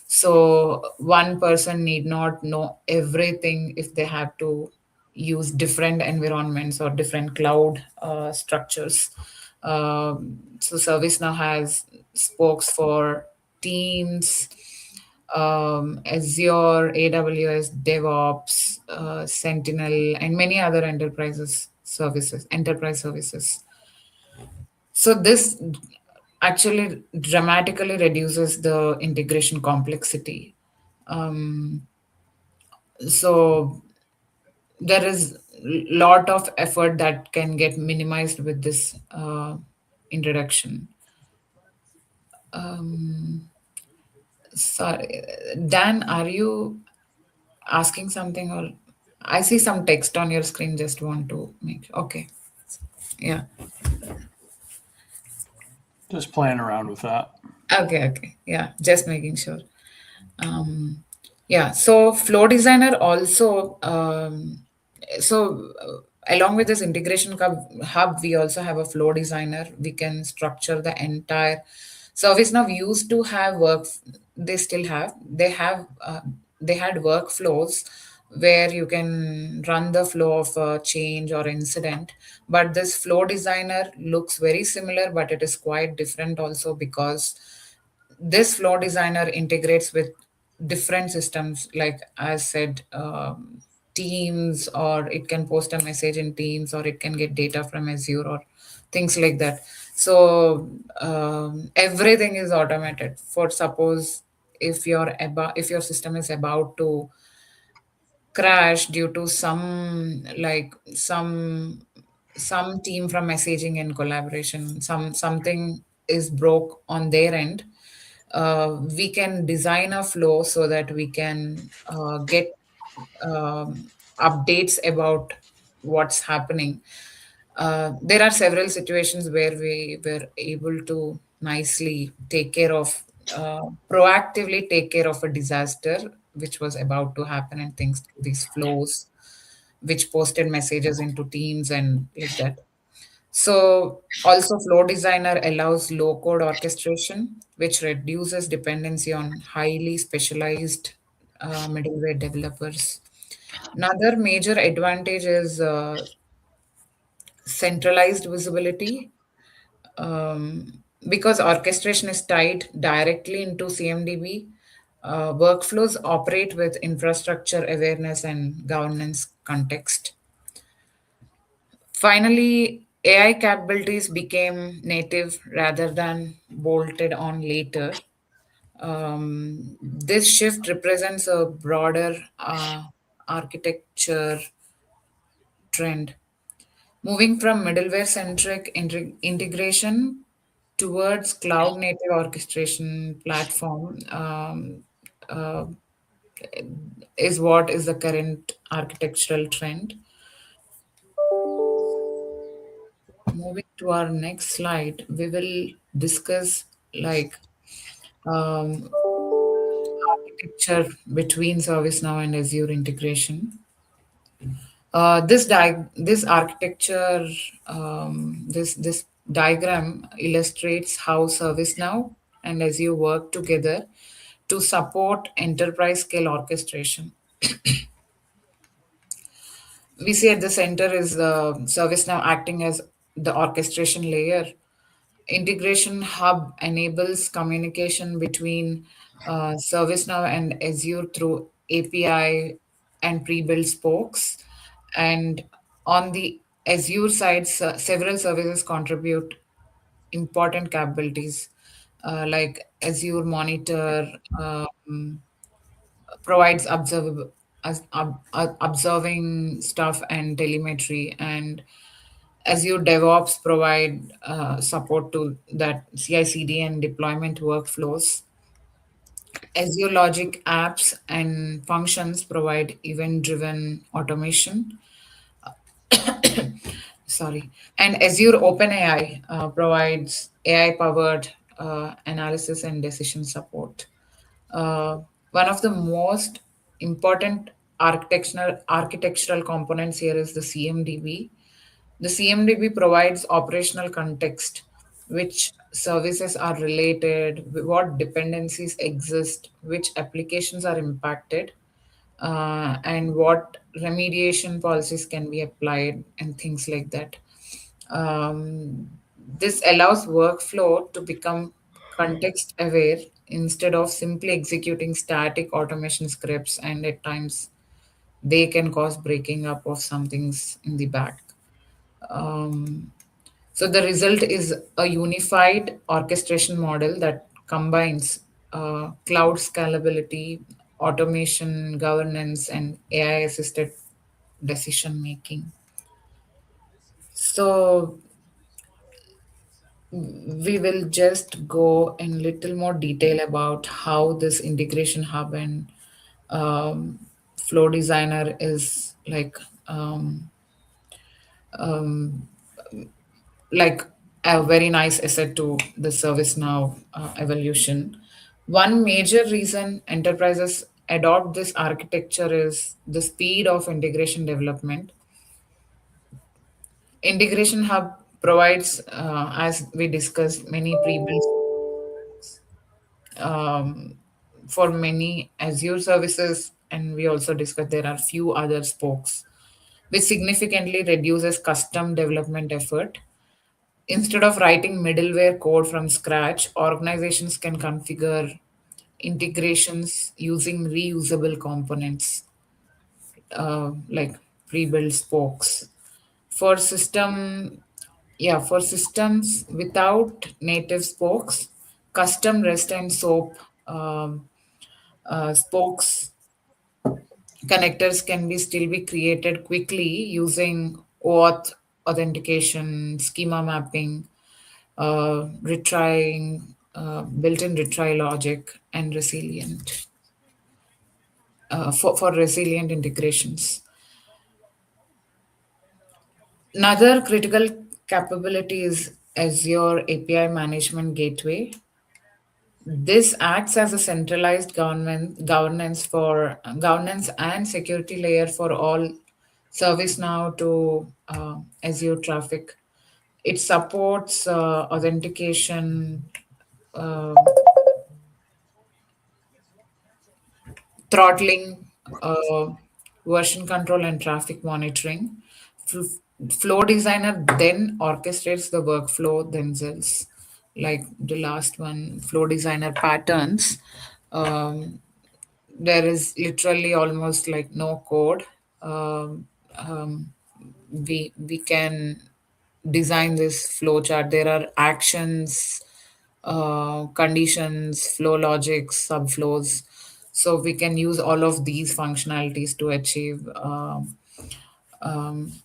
So one person need not know everything if they have to use different environments or different cloud structures. So ServiceNow has spokes for Teams, Azure, AWS, DevOps, Sentinel, and many other enterprise services. So this actually dramatically reduces the integration complexity. So there is lot of effort that can get minimized with this introduction. Sorry, Dan, are you asking something, or I see some text on your screen? Just want to make okay. Yeah. Just playing around with that. Okay. Yeah, just making sure. Yeah, so Flow Designer also, along with this integration hub, we also have a Flow Designer. We can structure the entire service. Now, we used to have they still have, they had workflows where you can run the flow of a change or incident. But this Flow Designer looks very similar, but it is quite different also, because this Flow Designer integrates with different systems, like I said, Teams, or it can post a message in Teams, or it can get data from Azure, or things like that. So everything is automated. For suppose if your system is about to crash due to some team from messaging and collaboration, something is broke on their end, we can design a flow so that we can get updates about what's happening. There are several situations where we were able to nicely take care of, proactively take care of a disaster which was about to happen, and things, these flows, which posted messages into Teams and like that. So also Flow Designer allows low code orchestration, which reduces dependency on highly specialized middleware developers. Another major advantage is centralized visibility, because orchestration is tied directly into CMDB. Workflows operate with infrastructure awareness and governance context. Finally, AI capabilities became native rather than bolted on later. This shift represents a broader architecture trend, moving from middleware centric integration towards cloud native orchestration platform. Uh, is what is the current architectural trend. Moving to our next slide, we will discuss like architecture between ServiceNow and Azure integration. This architecture, this diagram illustrates how ServiceNow and Azure work together to support enterprise scale orchestration. We see at the center is ServiceNow acting as the orchestration layer, Integration Hub enables communication between ServiceNow and Azure through API and pre-built spokes. And on the Azure side, several services contribute important capabilities like Azure Monitor provides observing stuff and telemetry, and Azure DevOps provide support to that CI/CD and deployment workflows. Azure Logic apps and functions provide event-driven automation. Sorry, and Azure OpenAI provides AI-powered analysis and decision support. Uh, One of the most important architectural components here is the CMDB. The CMDB provides operational context, which services are related, what dependencies exist, which applications are impacted, and what remediation policies can be applied, and things like that. Um, this allows workflow to become context aware instead of simply executing static automation scripts, and at times they can cause breaking up of some things in the back. Um, so the result is a unified orchestration model that combines cloud scalability, automation, governance, and AI assisted decision making. So we will just go in little more detail about how this integration hub and um, flow designer is like a very nice asset to the ServiceNow evolution. One major reason enterprises adopt this architecture is the speed of integration development. Integration Hub provides, as we discussed, many pre-built um, for many Azure services, and we also discussed there are few other spokes, which significantly reduces custom development effort. Instead of writing middleware code from scratch, organizations can configure integrations using reusable components like pre-built spokes. For for systems without native spokes, custom REST and SOAP um, spokes connectors can be still be created quickly using OAuth authentication, schema mapping, retrying, built-in retry logic, and resilient for resilient integrations. Another critical capability is Azure API Management Gateway. This acts as a centralized governance and security layer for all ServiceNow to Azure traffic. It supports authentication, uh, throttling, version control, and traffic monitoring. Flow Designer then orchestrates the workflow themselves, like the last one, Flow Designer patterns. Um, there is literally almost like no code. Um, um, we can design this flow chart. There are actions, conditions, flow logics, subflows. So we can use all of these functionalities to achieve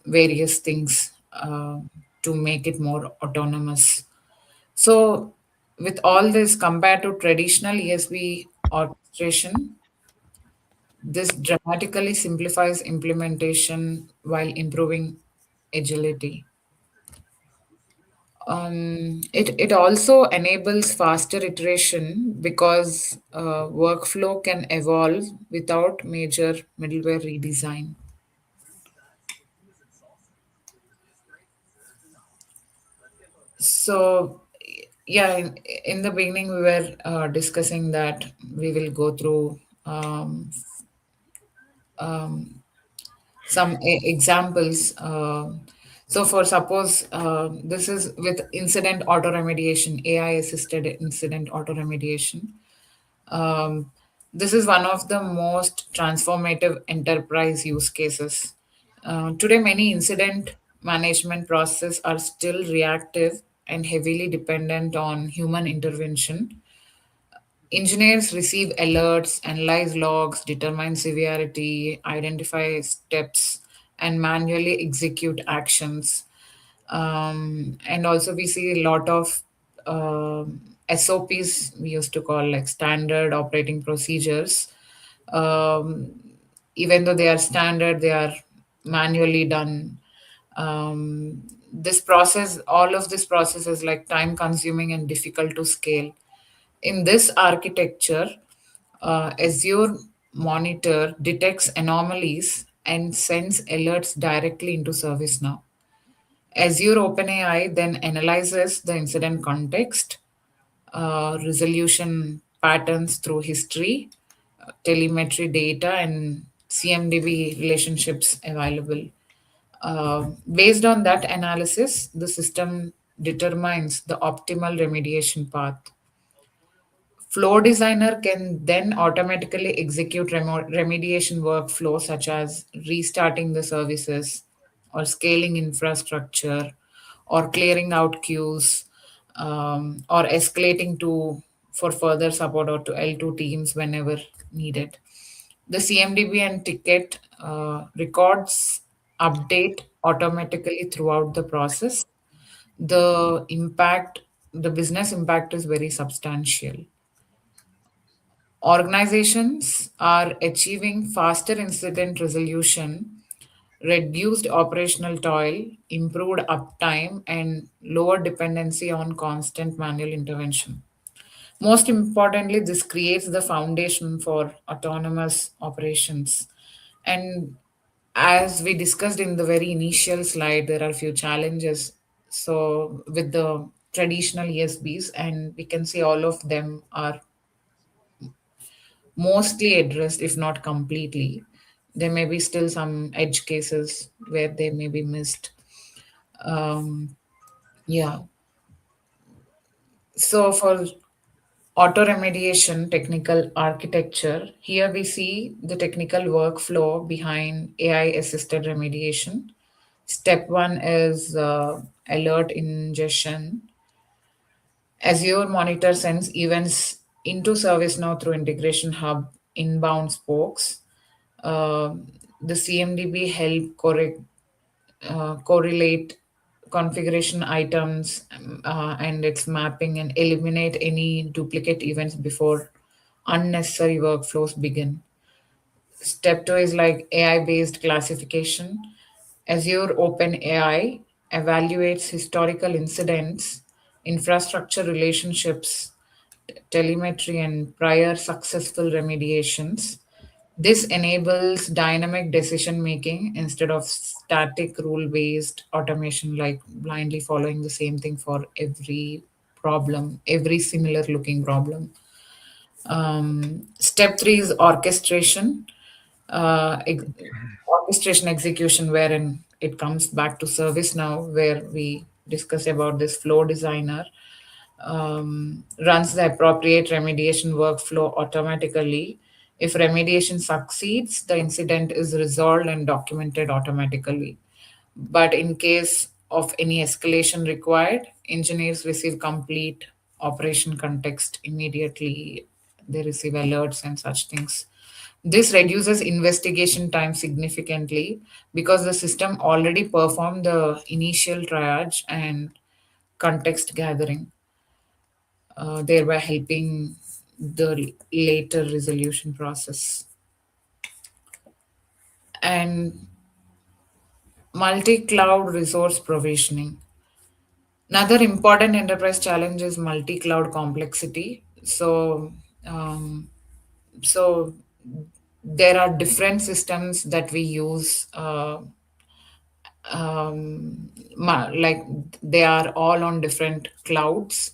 various things to make it more autonomous. So with all this compared to traditional ESB orchestration, this dramatically simplifies implementation while improving agility. It also enables faster iteration because workflow can evolve without major middleware redesign. So, yeah, in the beginning, we were discussing that we will go through some examples. So for suppose this is with incident auto remediation, AI assisted incident auto remediation. Um, this is one of the most transformative enterprise use cases. Today, many incident management processes are still reactive and heavily dependent on human intervention. Engineers receive alerts, analyze logs, determine severity, identify steps, and manually execute actions. And also, we see a lot of SOPs, we used to call like standard operating procedures. Um, Even though they are standard, they are manually done. This process, all of this process is like time consuming and difficult to scale. In this architecture, Azure Monitor detects anomalies and sends alerts directly into ServiceNow. Azure OpenAI then analyzes the incident context, resolution patterns through history, telemetry data, and CMDB relationships available. Based on that analysis, the system determines the optimal remediation path. Flow Designer can then automatically execute remediation workflows such as restarting the services or scaling infrastructure or clearing out queues or escalating to for further support or to L2 teams whenever needed. The CMDB and ticket records update automatically throughout the process. The impact, the business impact is very substantial. Organizations are achieving faster incident resolution, reduced operational toil, improved uptime, and lower dependency on constant manual intervention. Most importantly, this creates the foundation for autonomous operations. And as we discussed in the very initial slide, there are a few challenges. So, with the traditional ESBs, and we can see all of them are mostly addressed, if not completely. There may be still some edge cases where they may be missed. Um, yeah. So for auto remediation technical architecture, here we see the technical workflow behind AI assisted remediation. Step one is alert ingestion. Azure Monitor sends events into ServiceNow through Integration Hub inbound spokes. The CMDB help correlate configuration items and its mapping and eliminate any duplicate events before unnecessary workflows begin. Step two is like AI based classification. Azure OpenAI evaluates historical incidents, infrastructure relationships, telemetry, and prior successful remediations. This enables dynamic decision making instead of static rule based automation, like blindly following the same thing for every problem, every similar looking problem. Step three is orchestration. Uh, ex- Orchestration execution, wherein it comes back to service now, where we discuss about this flow designer runs the appropriate remediation workflow automatically. If remediation succeeds, the incident is resolved and documented automatically. But in case of any escalation required, engineers receive complete operation context immediately. They receive alerts and such things. This reduces investigation time significantly because the system already performed the initial triage and context gathering, thereby helping the later resolution process. And multi cloud resource provisioning. Another important enterprise challenge is multi cloud complexity. Um, so there are different systems that we use. Like they are all on different clouds.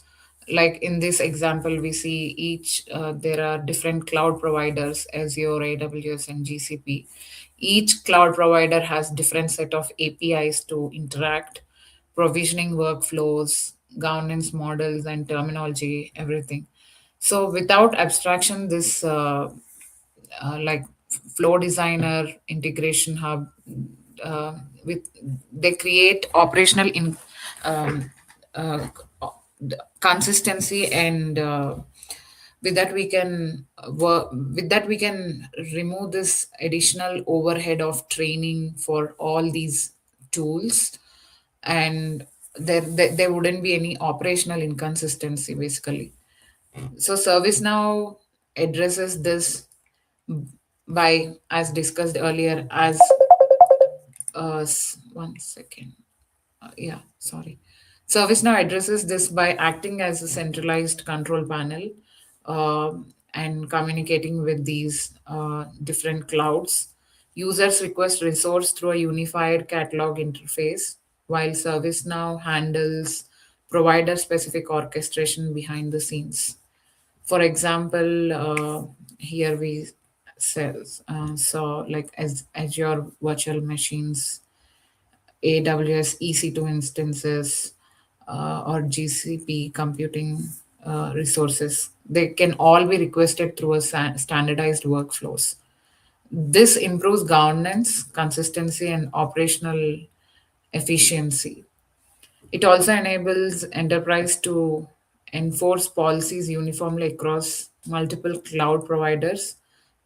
Like in this example, we see each there are different cloud providers: Azure, AWS, and GCP. Each cloud provider has different set of APIs to interact, provisioning workflows, governance models, and terminology, everything. So without abstraction, this like flow designer, integration hub, with they create operational um, uh, consistency, and with that we can work with that we can remove this additional overhead of training for all these tools, and there wouldn't be any operational inconsistency basically. So ServiceNow addresses this by, as discussed earlier, as one second. Yeah, sorry. ServiceNow addresses this by acting as a centralized control panel, and communicating with these different clouds. Users request resource through a unified catalog interface, while ServiceNow handles provider specific orchestration behind the scenes. For example, here we saw like as Azure virtual machines, AWS EC2 instances, or GCP computing resources. They can all be requested through a standardized workflows. This improves governance, consistency, and operational efficiency. It also enables enterprise to enforce policies uniformly across multiple cloud providers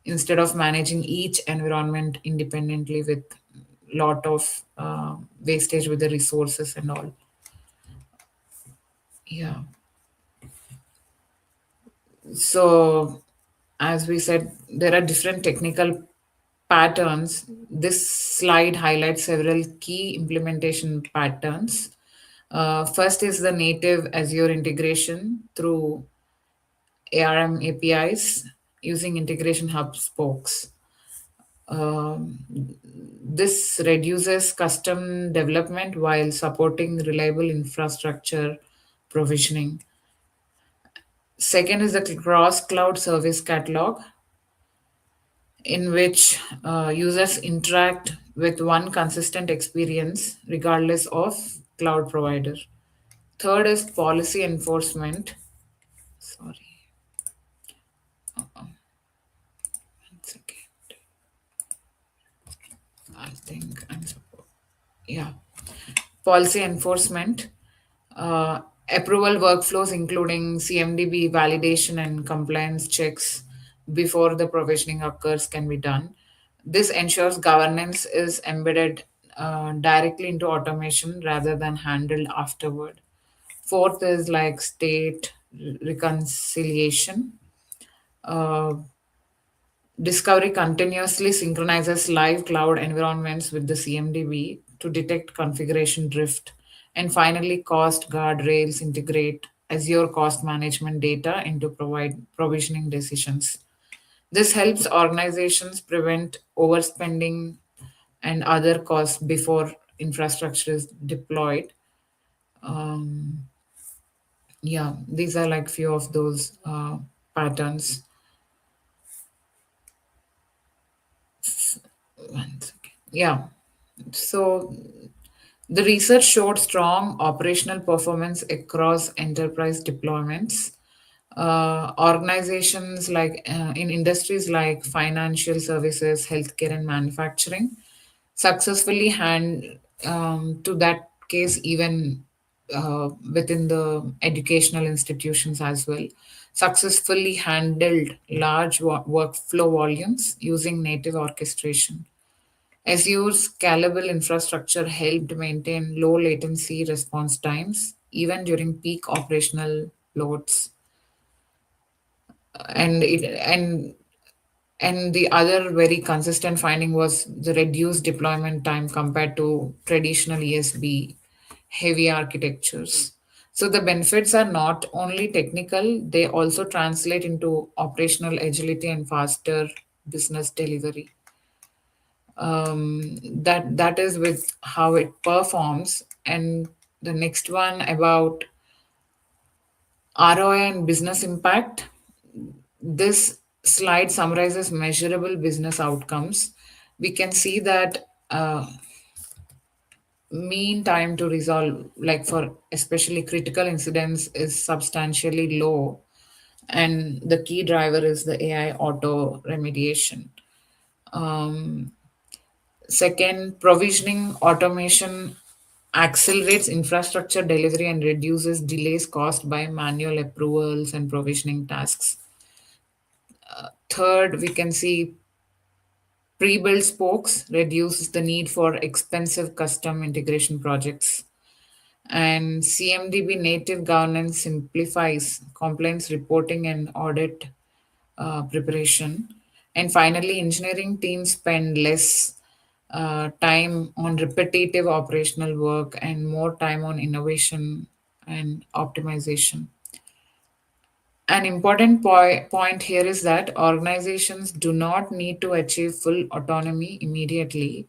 instead of managing each environment independently with lot of wastage with the resources and all. Yeah. So, as we said, there are different technical patterns. This slide highlights several key implementation patterns. First is the native Azure integration through ARM APIs using integration hub spokes. This reduces custom development while supporting reliable infrastructure provisioning. Second is the cross cloud service catalog, in which users interact with one consistent experience regardless of cloud provider. Third is policy enforcement. Sorry, one second. I think I'm supposed. Yeah. Policy enforcement. Approval workflows, including CMDB validation and compliance checks before the provisioning occurs, can be done. This ensures governance is embedded directly into automation rather than handled afterward. Fourth is like state reconciliation. Uh, Discovery continuously synchronizes live cloud environments with the CMDB to detect configuration drift. And finally, cost guardrails integrate Azure cost management data into provide provisioning decisions. This helps organizations prevent overspending and other costs before infrastructure is deployed. Um, yeah, these are like few of those patterns. One second. Yeah. So the research showed strong operational performance across enterprise deployments. Organizations like in industries like financial services, healthcare, and manufacturing successfully hand to that case even within the educational institutions as well, successfully handled large workflow volumes using native orchestration. Azure's scalable infrastructure helped maintain low latency response times even during peak operational loads. And it and the other very consistent finding was the reduced deployment time compared to traditional ESB heavy architectures. So the benefits are not only technical, they also translate into operational agility and faster business delivery. That is with how it performs. And the next one about ROI and business impact. This slide summarizes measurable business outcomes. we can see that mean time to resolve, like for especially critical incidents, is substantially low. And the key driver is the AI auto remediation. Second, provisioning automation accelerates infrastructure delivery and reduces delays caused by manual approvals and provisioning tasks. Third, we can see pre-built spokes reduces the need for expensive custom integration projects. And CMDB native governance simplifies compliance reporting and audit preparation. And finally, engineering teams spend less time on repetitive operational work and more time on innovation and optimization. An important point here is that organizations do not need to achieve full autonomy immediately.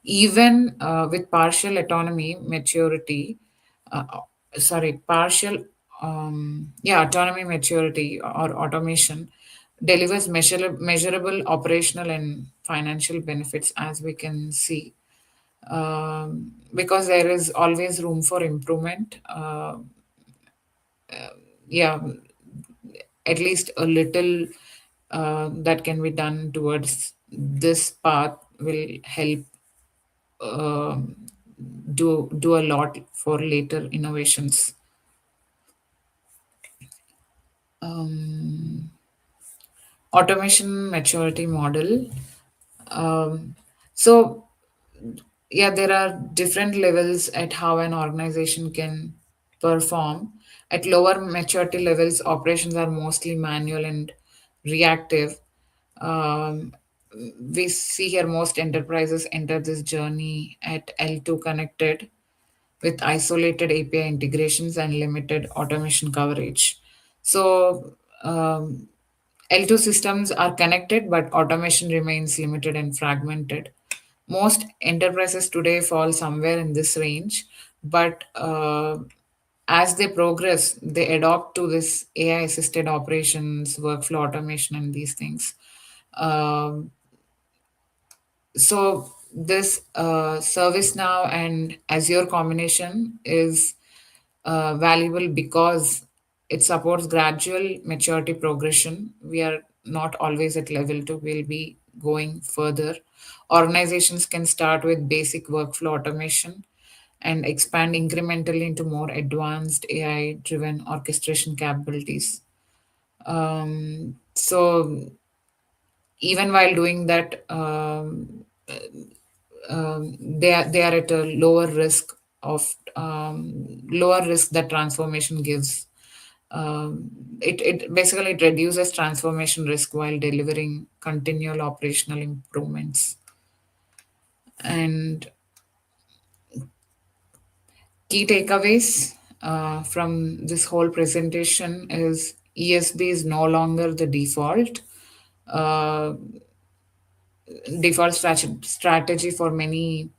Even with partial autonomy, maturity, uh, partial, autonomy, maturity, or automation delivers measurable operational and financial benefits, as we can see. Because there is always room for improvement. Yeah, at least a little that can be done towards this path will help do a lot for later innovations. Automation maturity model. So yeah, there are different levels at how an organization can perform. At lower maturity levels, operations are mostly manual and reactive. Um, we see here most enterprises enter this journey at L2 connected with isolated API integrations and limited automation coverage. So L2 systems are connected, but automation remains limited and fragmented. Most enterprises today fall somewhere in this range, but as they progress, they adopt to this AI assisted operations, workflow automation, and these things. Um, so this ServiceNow and Azure combination is valuable because it supports gradual maturity progression. We are not always at level 2, we'll be going further. Organizations can start with basic workflow automation and expand incrementally into more advanced AI driven orchestration capabilities. So even while doing that, they are at a lower risk of lower risk that transformation gives. It basically it reduces transformation risk while delivering continual operational improvements. And key takeaways from this whole presentation is ESB is no longer the uh, default strategy for many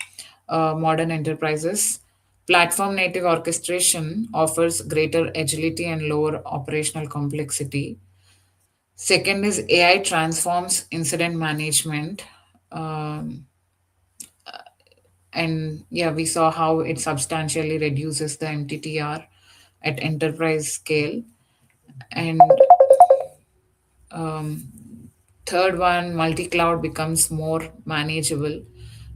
modern enterprises. Platform native orchestration offers greater agility and lower operational complexity. Second is AI transforms incident management. Um, and yeah, we saw how it substantially reduces the MTTR at enterprise scale. And third one, multi-cloud becomes more manageable.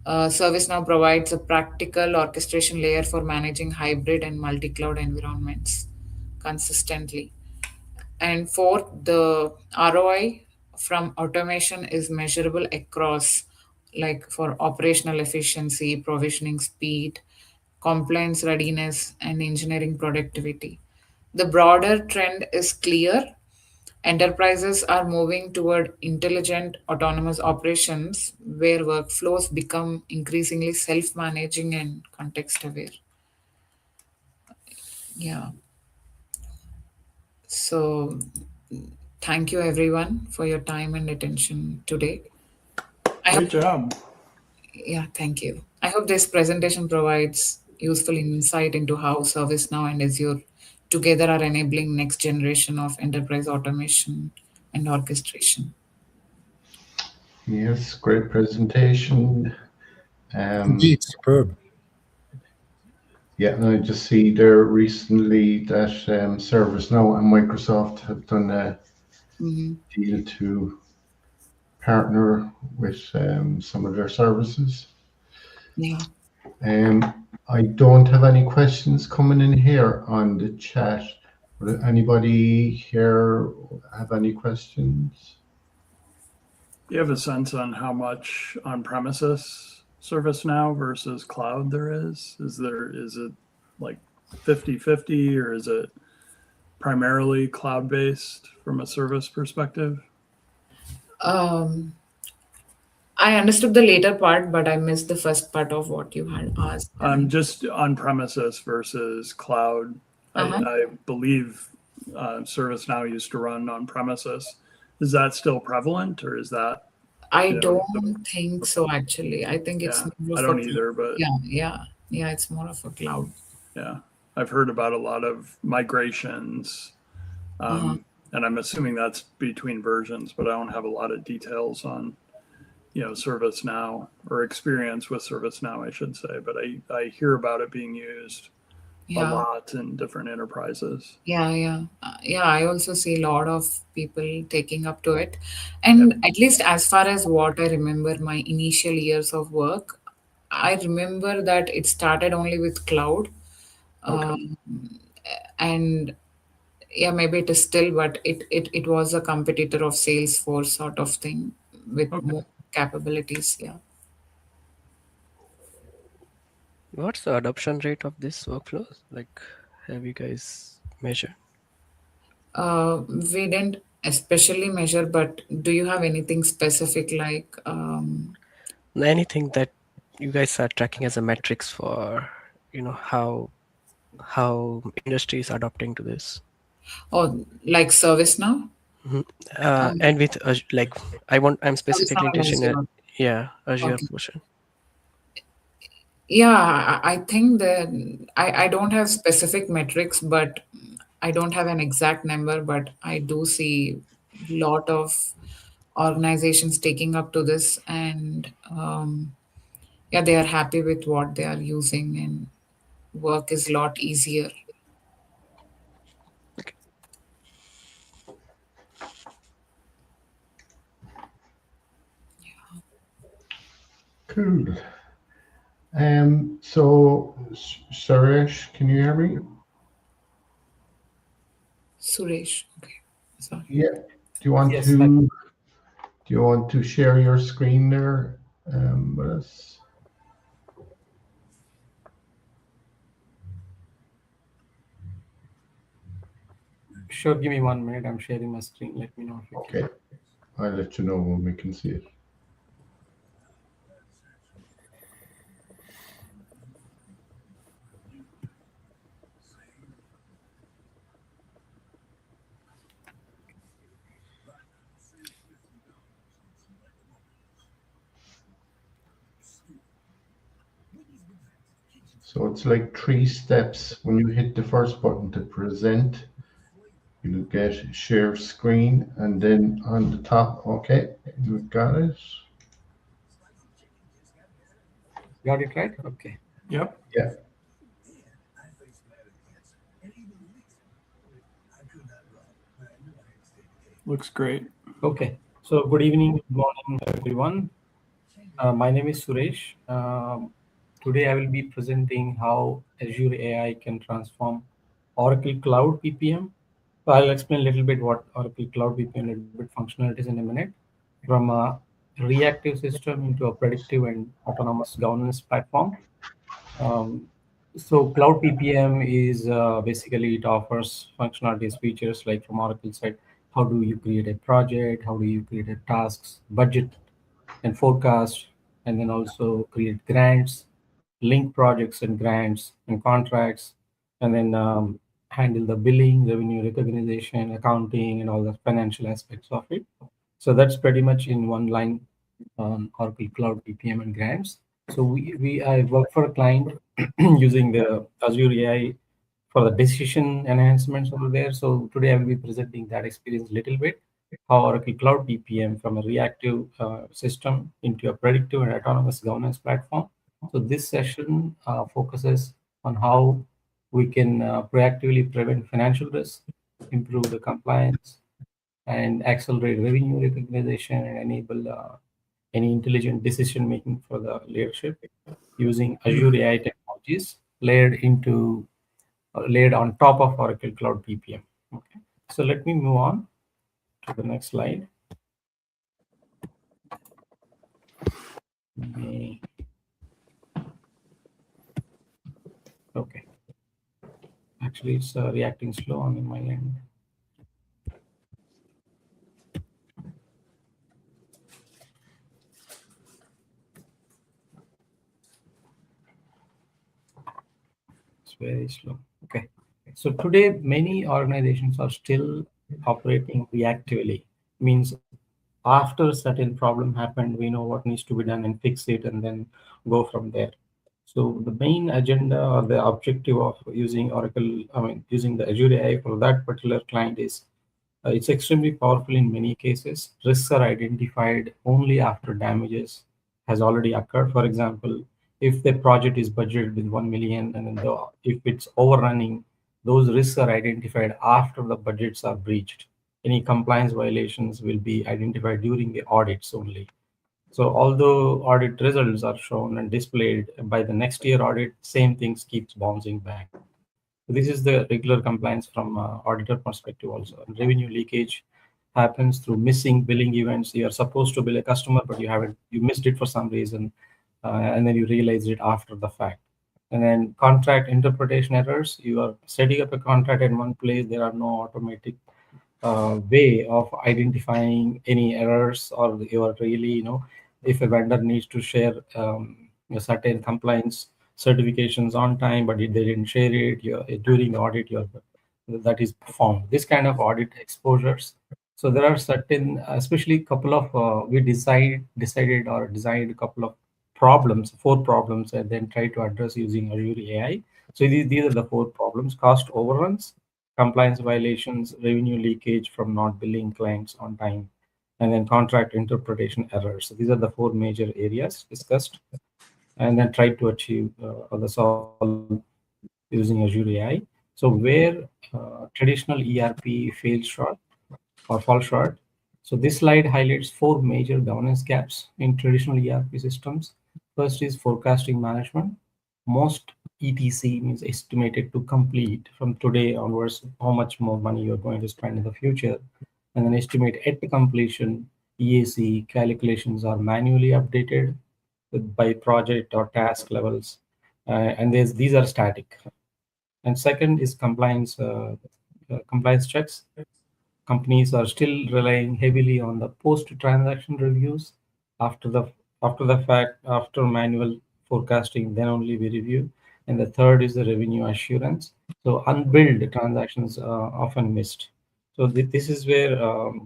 ServiceNow provides a practical orchestration layer for managing hybrid and multi-cloud environments consistently. And fourth, the ROI from automation is measurable across, like for operational efficiency, provisioning speed, compliance readiness, and engineering productivity. The broader trend is clear. Enterprises are moving toward intelligent autonomous operations where workflows become increasingly self managing and context aware. Yeah. So, thank you everyone for your time and attention today. Great job. Yeah, thank you. I hope this presentation provides useful insight into how ServiceNow and Azure together are enabling next generation of enterprise automation and orchestration. Yes, great presentation. Indeed, superb. Yeah, and I just see there recently that ServiceNow and Microsoft have done a Mhm. deal to partner with some of their services. Yeah. I don't have any questions coming in here on the chat. Would anybody here have any questions? Do you have a sense on how much on-premises ServiceNow versus cloud there is? Is it like 50-50, or is it primarily cloud-based from a service perspective? Um, I understood the later part, but I missed the first part of what you had asked. Just on-premises versus cloud. Uh-huh. I believe ServiceNow used to run on-premises. Is that still prevalent, or is that? I don't think so, actually. I think it's Yeah, more I of don't a either, but yeah, it's more of a cloud. yeah, I've heard about a lot of migrations, and I'm assuming that's between versions, but I don't have a lot of details on, ServiceNow or experience with ServiceNow, I should say. But I hear about it being used a Yeah. lot in different enterprises. Yeah. I also see a lot of people taking up to it. And at least as far as what I remember, my initial years of work, I remember that it started only with cloud. Okay. And yeah, maybe it is still, but it was a competitor of Salesforce sort of thing with Okay. more capabilities. Yeah. What's the adoption rate of this workflows? Like, have you guys measured? We didn't especially measure, but do you have anything specific like Anything that you guys are tracking as a metrics for, how industry is adopting to this? like ServiceNow? And with like, I'm specifically ServiceNow and interested in Azure. Azure Okay. portion. Yeah, I think that I don't have specific metrics, but I don't have an exact number, but I do see a lot of organizations taking up to this, and yeah, they are happy with what they are using, and work is a lot easier. Okay. Cool. So, Suresh, can you hear me? Suresh, okay, sorry. Yeah. Do you want Yes, to? I- Do you want to share your screen there with us? Sure, give me 1 minute. I'm sharing my screen. Let me know if you can. Okay. I'll let you know when we can see it. So it's like 3 steps. When you hit the first button to present, you'll get share screen, and then on the top, okay, you got it. Got it right? Okay. Yep. Yeah. Looks great. Okay. So good evening, good morning, everyone. My name is Suresh. Today I will be presenting how Azure AI can transform Oracle Cloud PPM. So I'll explain a little bit what Oracle Cloud PPM, a little bit functionalities in a minute. From a reactive system into a predictive and autonomous governance platform. So Cloud PPM is basically it offers functionalities, features like from Oracle side. How do you create a project? How do you create a tasks, budget, and forecast, and then also create grants, link projects and grants and contracts, and then handle the billing, revenue recognition, accounting, and all the financial aspects of it. So that's pretty much in one line on Oracle Cloud PPM and grants. So I work for a client using the Azure AI for the decision enhancements over there. So today I will be presenting that experience a little bit. how Oracle Cloud PPM from a reactive system into a predictive and autonomous governance platform. So this session focuses on how we can proactively prevent financial risk, improve the compliance, and accelerate revenue recognition and enable any intelligent decision making for the leadership using Azure AI technologies layered on top of Oracle Cloud PPM. Okay, so let me move on to the next slide. Okay, actually it's reacting slow on my end. It's very slow. Okay, so today many organizations are still operating reactively. Means after a certain problem happened, we know what needs to be done and fix it and then go from there. So the main agenda or the objective of using using the Azure AI for that particular client is it's extremely powerful in many cases. Risks are identified only after damages has already occurred. For example, if the project is budgeted with 1 million and then if it's overrunning, those risks are identified after the budgets are breached. Any compliance violations will be identified during the audits only. So although audit results are shown and displayed by the next year audit, same things keeps bouncing back. This is the regular compliance from auditor perspective also. And revenue leakage happens through missing billing events. You are supposed to bill a customer, but you missed it for some reason, and then you realize it after the fact. And then contract interpretation errors. You are setting up a contract in one place. There are no automatic way of identifying any errors, or you are really, if a vendor needs to share a certain compliance certifications on time, but they didn't share it during audit, that is found. This kind of audit exposures. So there are certain, especially couple of we decided or designed a couple of problems, 4 problems, and then try to address using Azure AI. So these are the 4 problems: cost overruns, compliance violations, revenue leakage from not billing clients on time, and then contract interpretation errors. So these are the 4 major areas discussed, and then try to achieve or the solve using Azure AI. So where traditional ERP fails short or fall short. So this slide highlights 4 major governance gaps in traditional ERP systems. First is forecasting management. Most ETC means estimated to complete from today onwards how much more money you're going to spend in the future. And then estimate at completion, EAC calculations are manually updated by project or task levels. And these are static. And second is compliance checks. Companies are still relying heavily on the post-transaction reviews after the fact, after manual forecasting, then only we review. And the third is the revenue assurance. So unbilled transactions are often missed. So this is where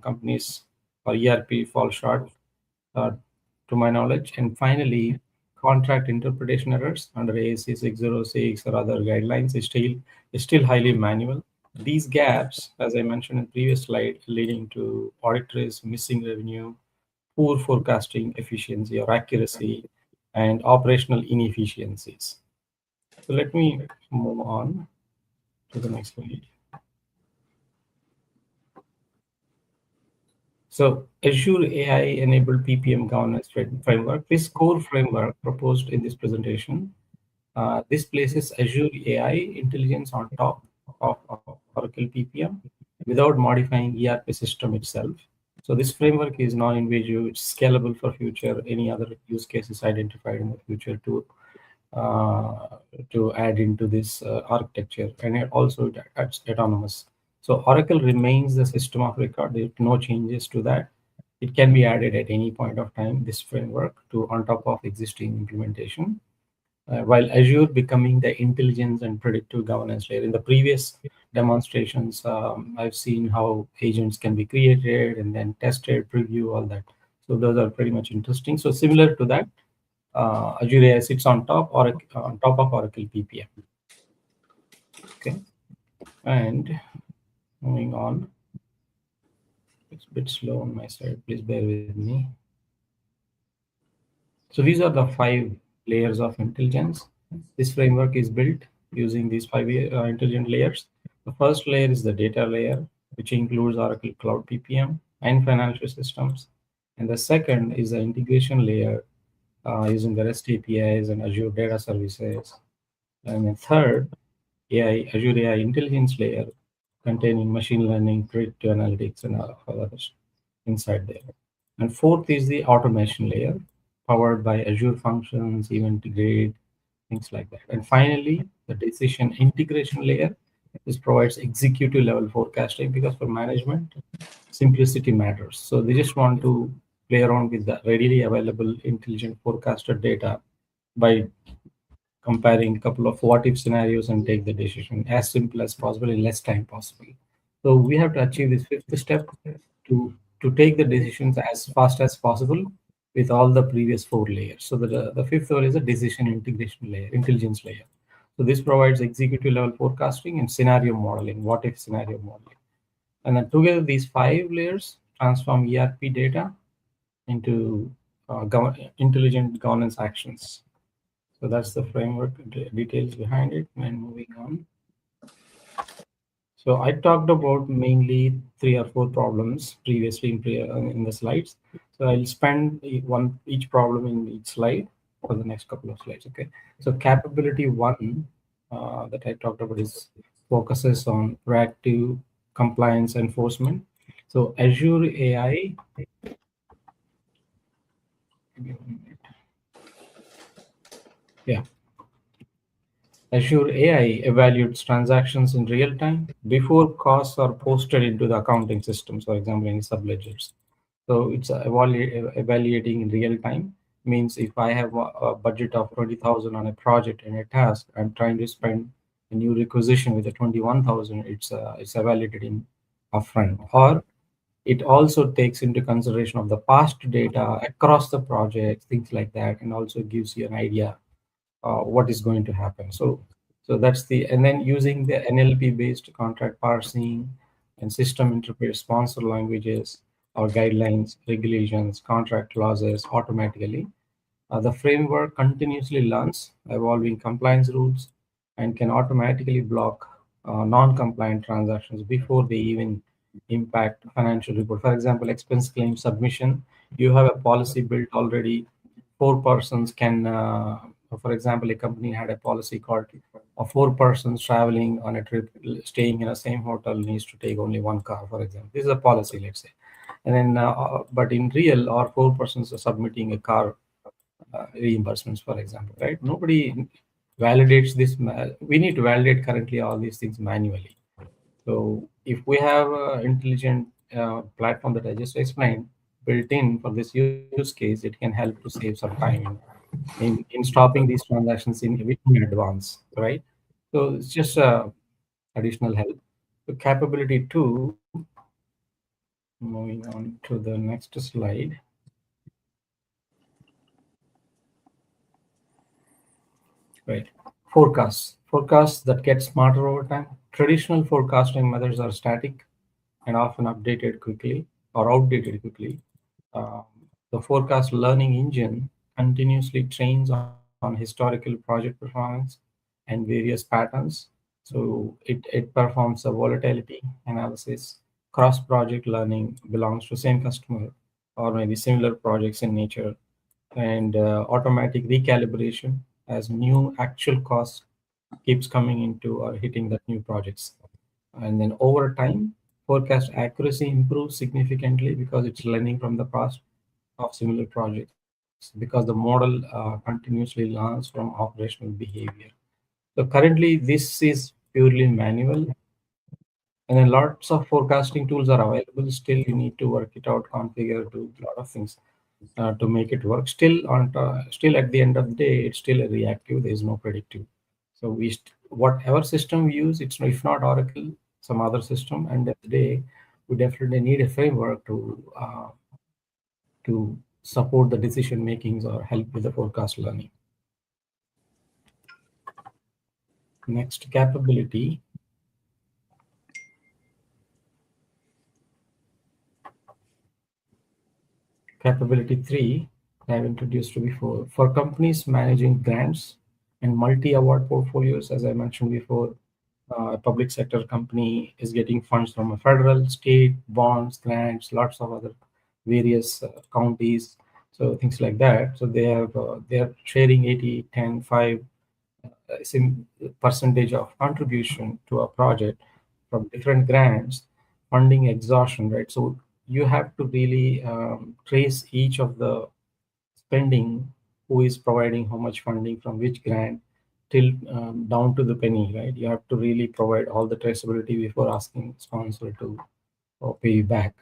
companies or ERP fall short, to my knowledge. And finally, contract interpretation errors under ASC 606 or other guidelines is still highly manual. These gaps, as I mentioned in previous slide, leading to audit risk, missing revenue, poor forecasting efficiency or accuracy, and operational inefficiencies. So let me move on to the next slide. So Azure AI-enabled PPM governance framework. This core framework proposed in this presentation, this places Azure AI intelligence on top of Oracle PPM without modifying ERP system itself. So this framework is non-invasive, it's scalable for future, any other use cases identified in the future to add into this architecture, and it also adds autonomous. So Oracle remains the system of record. There are no changes to that. It can be added at any point of time, this framework, on top of existing implementation. While Azure becoming the intelligence and predictive governance layer. In the previous demonstrations, I've seen how agents can be created and then tested, preview, all that. So those are pretty much interesting. So similar to that, Azure AI sits on top of Oracle PPM. Okay, and moving on. It's a bit slow on my side. Please bear with me. So these are the 5 layers of intelligence. This framework is built using these 5 intelligent layers. The first layer is the data layer, which includes Oracle Cloud PPM and financial systems. And the second is the integration layer using the REST APIs and Azure data services. And the third, Azure AI intelligence layer, containing machine learning, predictive analytics, and others inside there. And fourth is the automation layer, powered by Azure functions, event grid, things like that. And finally, the decision integration layer. This provides executive level forecasting, because for management, simplicity matters. So they just want to play around with the readily available intelligent forecasted data by comparing a couple of what if scenarios and take the decision as simple as possible in less time possible. So we have to achieve this 5th step to take the decisions as fast as possible with all the previous 4 layers. So the 5th one is a decision integration layer, intelligence layer. So this provides executive level forecasting and scenario modeling, what if scenario modeling. And then together these 5 layers transform ERP data into intelligent governance actions. So that's the framework details behind it. And moving on. So I talked about mainly 3 or 4 problems previously in the slides. So I'll spend each problem in each slide for the next couple of slides. Okay. So capability 1 that I talked about is focuses on proactive compliance enforcement. So Azure AI. Yeah. Azure AI evaluates transactions in real time before costs are posted into the accounting systems, for example, in subledgers. So it's evaluating in real time. Means if I have a budget of 20,000 on a project and a task, I'm trying to spend a new requisition with a 21,000. It's evaluated in upfront, or it also takes into consideration of the past data across the project, things like that, and also gives you an idea what is going to happen. So that's and then using the NLP based contract parsing and system interpret sponsor languages or guidelines, regulations, contract clauses automatically. The framework continuously learns evolving compliance rules and can automatically block non-compliant transactions before they even impact financial report. For example, expense claim submission, you have a policy built already. 4 persons can, for example, a company had a policy called 4 persons traveling on a trip, staying in the same hotel needs to take only 1 car, for example. This is a policy, let's say. And then, but in real, or 4 persons are submitting a car reimbursements, for example, right? Nobody validates this. We need to validate currently all these things manually. So if we have an intelligent platform that I just explained built in for this use case, it can help to save some time in stopping these transactions in advance, right? So it's just additional help. So capability 2, moving on to the next slide. Right. Forecasts that get smarter over time. Traditional forecasting methods are static and often updated quickly or outdated quickly. The forecast learning engine continuously trains on historical project performance and various patterns. So it performs a volatility analysis. Cross-project learning belongs to same customer or maybe similar projects in nature, and automatic recalibration as new actual costs keeps coming into or hitting the new projects. And then over time, forecast accuracy improves significantly because it's learning from the past of similar projects, because the model continuously learns from operational behavior. So currently, this is purely manual, and then lots of forecasting tools are available. Still, you need to work it out, configure, do a lot of things to make it work. Still, still at the end of the day, it's still a reactive. There is no predictive. So whatever system we use, it's if not Oracle, some other system. And at the day, we definitely need a framework to support the decision makings or help with the forecast learning. Next capability. capability 3 I have introduced you before. For companies managing grants and multi-award portfolios, as I mentioned before, a public sector company is getting funds from a federal, state, bonds, grants, lots of other various counties, so things like that. So they are sharing 80, 10, 5 percentage of contribution to a project from different grants, funding exhaustion, right? So you have to really trace each of the spending, who is providing how much funding from which grant, till down to the penny, right? You have to really provide all the traceability before asking sponsor to pay you back.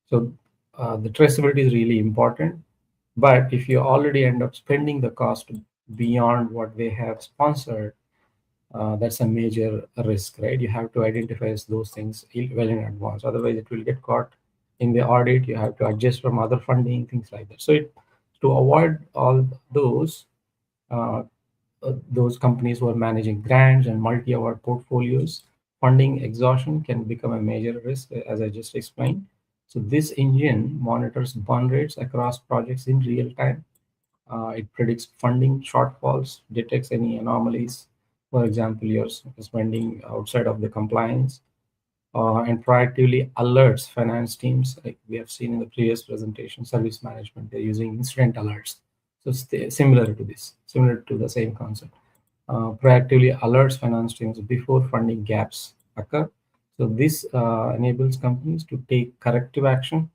So the traceability is really important. But if you already end up spending the cost beyond what they have sponsored, that's a major risk, right? You have to identify those things well in advance. Otherwise, it will get caught in the audit. You have to adjust from other funding, things like that. So to avoid all uh, those companies who are managing grants and multi-award portfolios, funding exhaustion can become a major risk, as I just explained. So this engine monitors burn rates across projects in real time. It predicts funding shortfalls, detects any anomalies. For example, you're spending outside of the compliance, and proactively alerts finance teams, like we have seen in the previous presentation, service management, they're using incident alerts. So similar to this, similar to the same concept. Proactively alerts finance teams before funding gaps occur. So this enables companies to take corrective action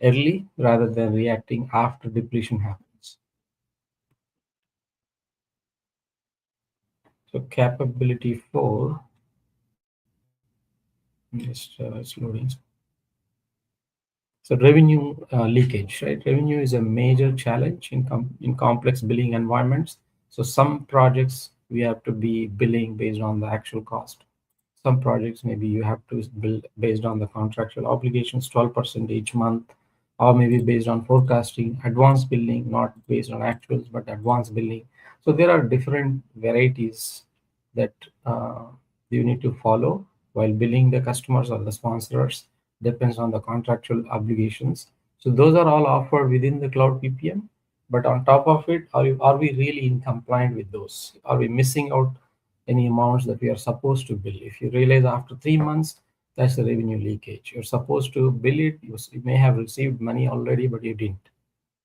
early rather than reacting after depletion happens. So capability 4, just it's loading. So revenue leakage, right? Revenue is a major challenge in complex billing environments. So some projects we have to be billing based on the actual cost. Some projects maybe you have to bill based on the contractual obligations, 12% each month, or maybe based on forecasting, advanced billing, not based on actuals, but advanced billing. So there are different varieties that you need to follow while billing the customers or the sponsors, depends on the contractual obligations. So those are all offered within the cloud PPM. But on top of it, are we really in compliant with those? Are we missing out any amounts that we are supposed to bill? If you realize after 3 months, that's the revenue leakage. You're supposed to bill it. You may have received money already, but you didn't.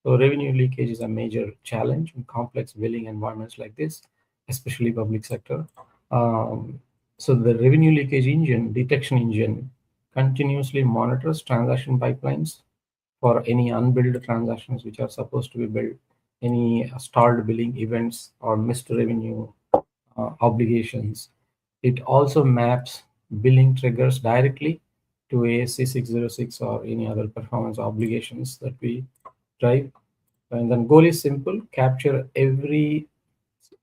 So revenue leakage is a major challenge in complex billing environments like this, especially public sector. So the revenue leakage engine, detection engine, continuously monitors transaction pipelines for any unbilled transactions which are supposed to be billed, any stalled billing events or missed revenue obligations. It also maps billing triggers directly to ASC 606 or any other performance obligations that we drive. And then goal is simple: capture every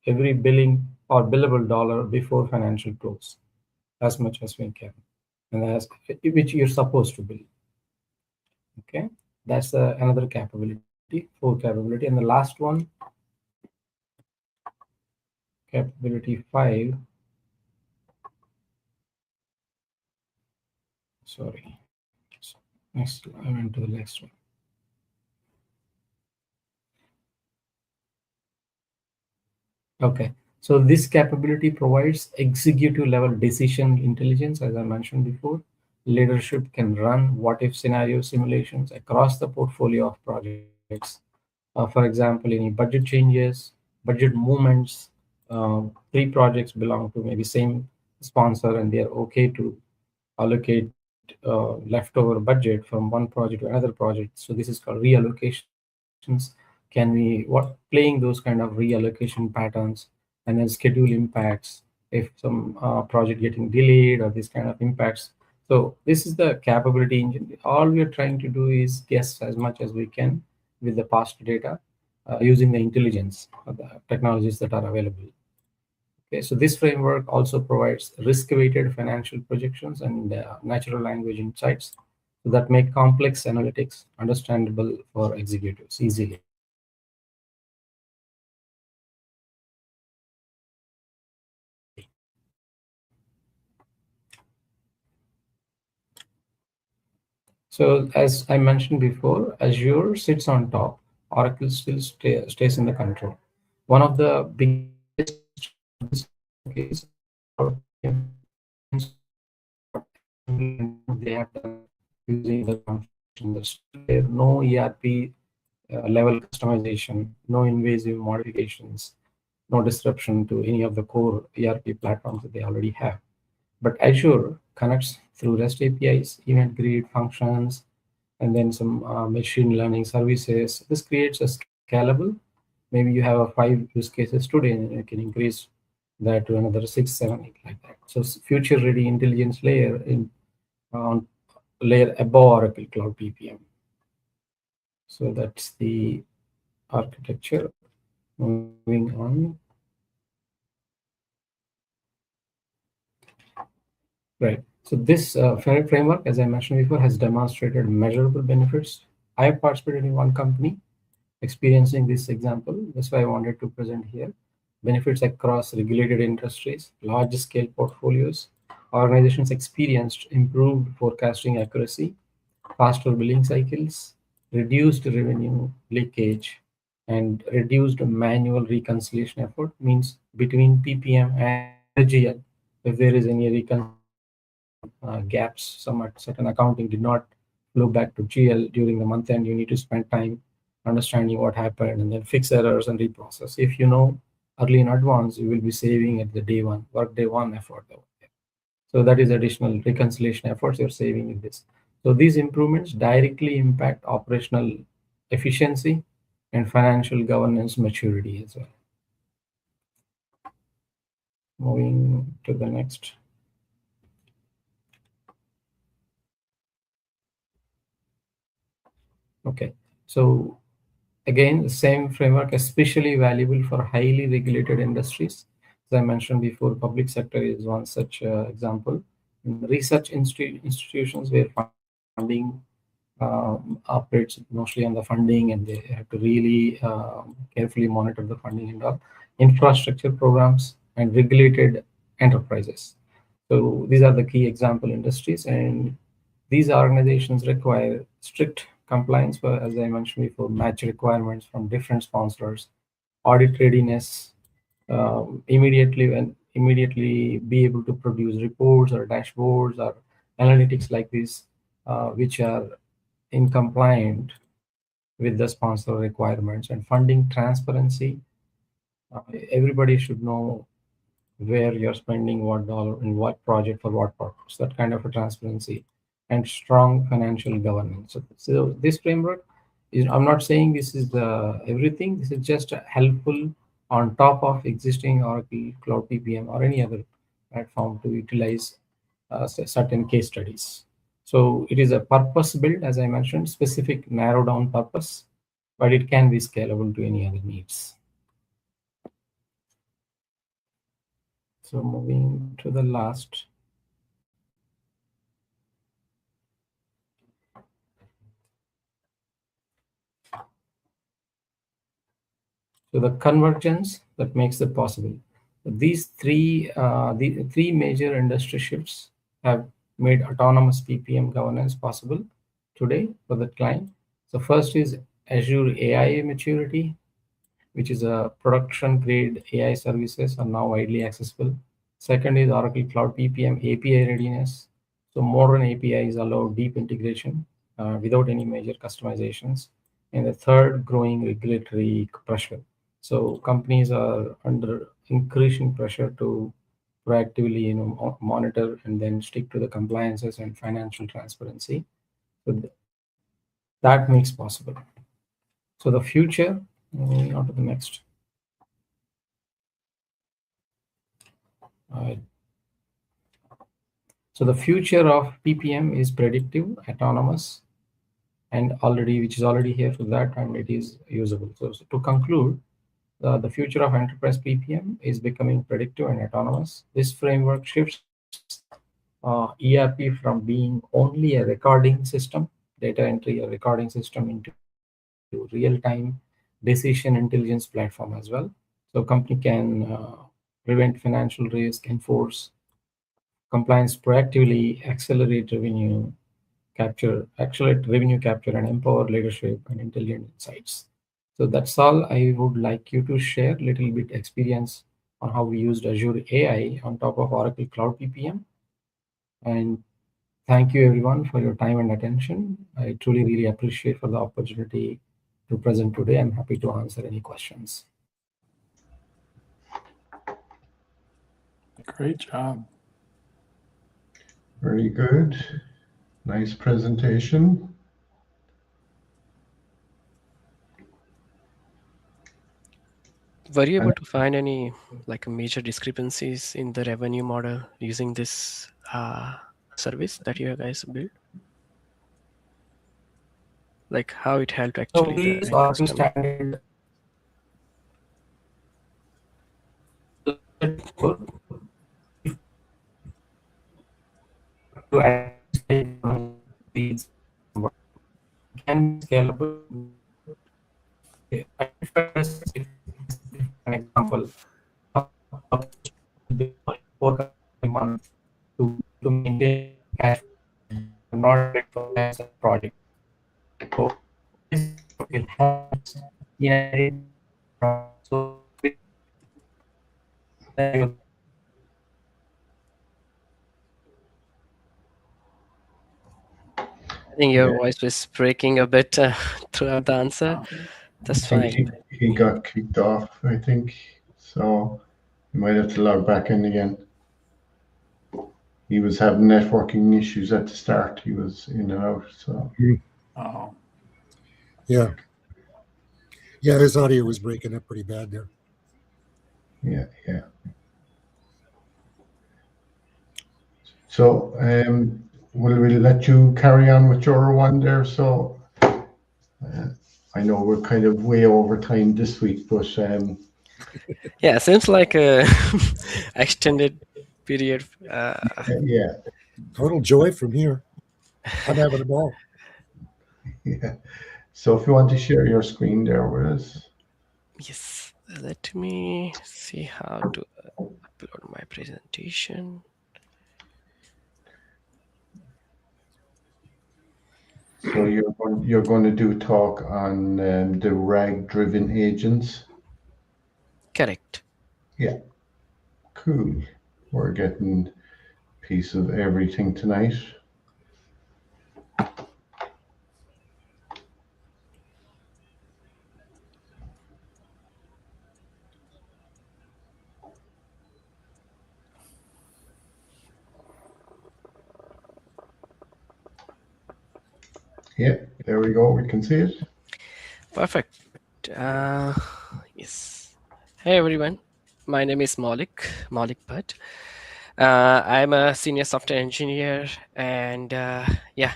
billing or billable dollar before financial close, as much as we can, and as which you're supposed to bill. Okay, that's another capability, 4 capability, and the last one, capability 5. Sorry, next I went to the next one. Okay, so this capability provides executive level decision intelligence. As I mentioned before, leadership can run what if scenario simulations across the portfolio of projects. For example, any budget changes, budget movements, 3 projects belong to maybe same sponsor and they are okay to allocate leftover budget from one project to another project. So this is called reallocations. Can we playing those kind of reallocation patterns and then schedule impacts if some project getting delayed or this kind of impacts. So this is the capability engine. All we are trying to do is guess as much as we can with the past data using the intelligence of the technologies that are available. Okay, so this framework also provides risk-weighted financial projections and natural language insights that make complex analytics understandable for executives easily. So So as I mentioned before, Azure sits on top. Oracle still stays in the control. One of the biggest challenges is they have done using the configuration. There's still there no ERP level customization, no invasive modifications, no disruption to any of the core ERP platforms that they already have. But Azure connects through REST APIs, event grid functions, and then some machine learning services. This creates a scalable. Maybe you have a 5 use cases today, and you can increase that to another 6, 7, 8, like that. So future-ready intelligence layer on layer above Oracle Cloud PPM. So that's the architecture. Moving on. Right. So this framework, as I mentioned before, has demonstrated measurable benefits. I have participated in one company experiencing this example. That's why I wanted to present here. Benefits across regulated industries, large-scale portfolios. Organizations experienced improved forecasting accuracy, faster billing cycles, reduced revenue leakage, and reduced manual reconciliation effort. Means between PPM and GL, if there is any gaps, some certain accounting did not flow back to GL during the month end, you need to spend time understanding what happened and then fix errors and reprocess. If you know early in advance, you will be saving at the day one, work day one effort. So that is additional reconciliation efforts you're saving in this. So these improvements directly impact operational efficiency and financial governance maturity as well. Moving to the next. Okay, so again, the same framework, especially valuable for highly regulated industries. As I mentioned before, public sector is one such example. Research institutions where funding operates mostly on the funding, and they have to really carefully monitor the funding and all. Infrastructure programs and regulated enterprises. So these are the key example industries, and these organizations require strict compliance for, as I mentioned before, match requirements from different sponsors, audit readiness, immediately be able to produce reports or dashboards or analytics like this, which are in compliant with the sponsor requirements. And funding transparency. Everybody should know where you're spending what dollar in what project for what purpose. That kind of a transparency and strong financial governance. So this framework is, I'm not saying this is the everything. This is just helpful on top of existing Oracle Cloud PPM or any other platform to utilize certain case studies. So it is a purpose built, as I mentioned, specific narrow down purpose, but it can be scalable to any other needs. So moving to the last. So the convergence that makes it possible. These the three major industry shifts have made autonomous PPM governance possible today for the client. So first is Azure AI maturity, which is a production grade AI services are now widely accessible. Second is Oracle Cloud PPM API readiness. So modern APIs allow deep integration without any major customizations. And the third, growing regulatory pressure. So companies are under increasing pressure to proactively, monitor and then stick to the compliances and financial transparency. So that makes possible. So the future, moving on to the next. So the future of PPM is predictive, autonomous, and which is already here for that, and it is usable. So to conclude, the future of enterprise PPM is becoming predictive and autonomous. This framework shifts ERP from being only a recording system, data entry, a recording system, into real-time decision intelligence platform as well. So company can prevent financial risk, enforce compliance proactively, accelerate revenue, accelerate revenue capture, and empower leadership and intelligent insights. So that's all I would like you to share little bit experience on how we used Azure AI on top of Oracle Cloud PPM. And thank you everyone for your time and attention. I truly really appreciate for the opportunity to present today. I'm happy to answer any questions. Great job. Very good. Nice presentation. Were you able to find any like major discrepancies in the revenue model using this service that you guys built? Like how it helped actually So the these end are customer? standard to anticipate these can be scalable. An example for a month to maintain cash not for as a project. So this will help in so I think your voice was breaking a bit throughout the answer. That's I think fine. he got kicked off, I think. So you might have to log back in again. He was having networking issues at the start. He was in and out. So Oh, Yeah. Yeah, his audio was breaking up pretty bad there. yeah. So we'll let you carry on with your one there. So I know we're kind of way over time this week, but Yeah, seems like a extended period. yeah. Total joy from here. I'm having a ball. Yeah. So if you want to share your screen there with us. Yes, let me see how to upload my presentation. So you're going to do a talk on the RAG-driven agents. Correct. Yeah. Cool. We're getting a piece of everything tonight. Yeah, there we go. We can see it. Perfect. Yes. Hey everyone. My name is Malik Bhatt. I'm a senior software engineer and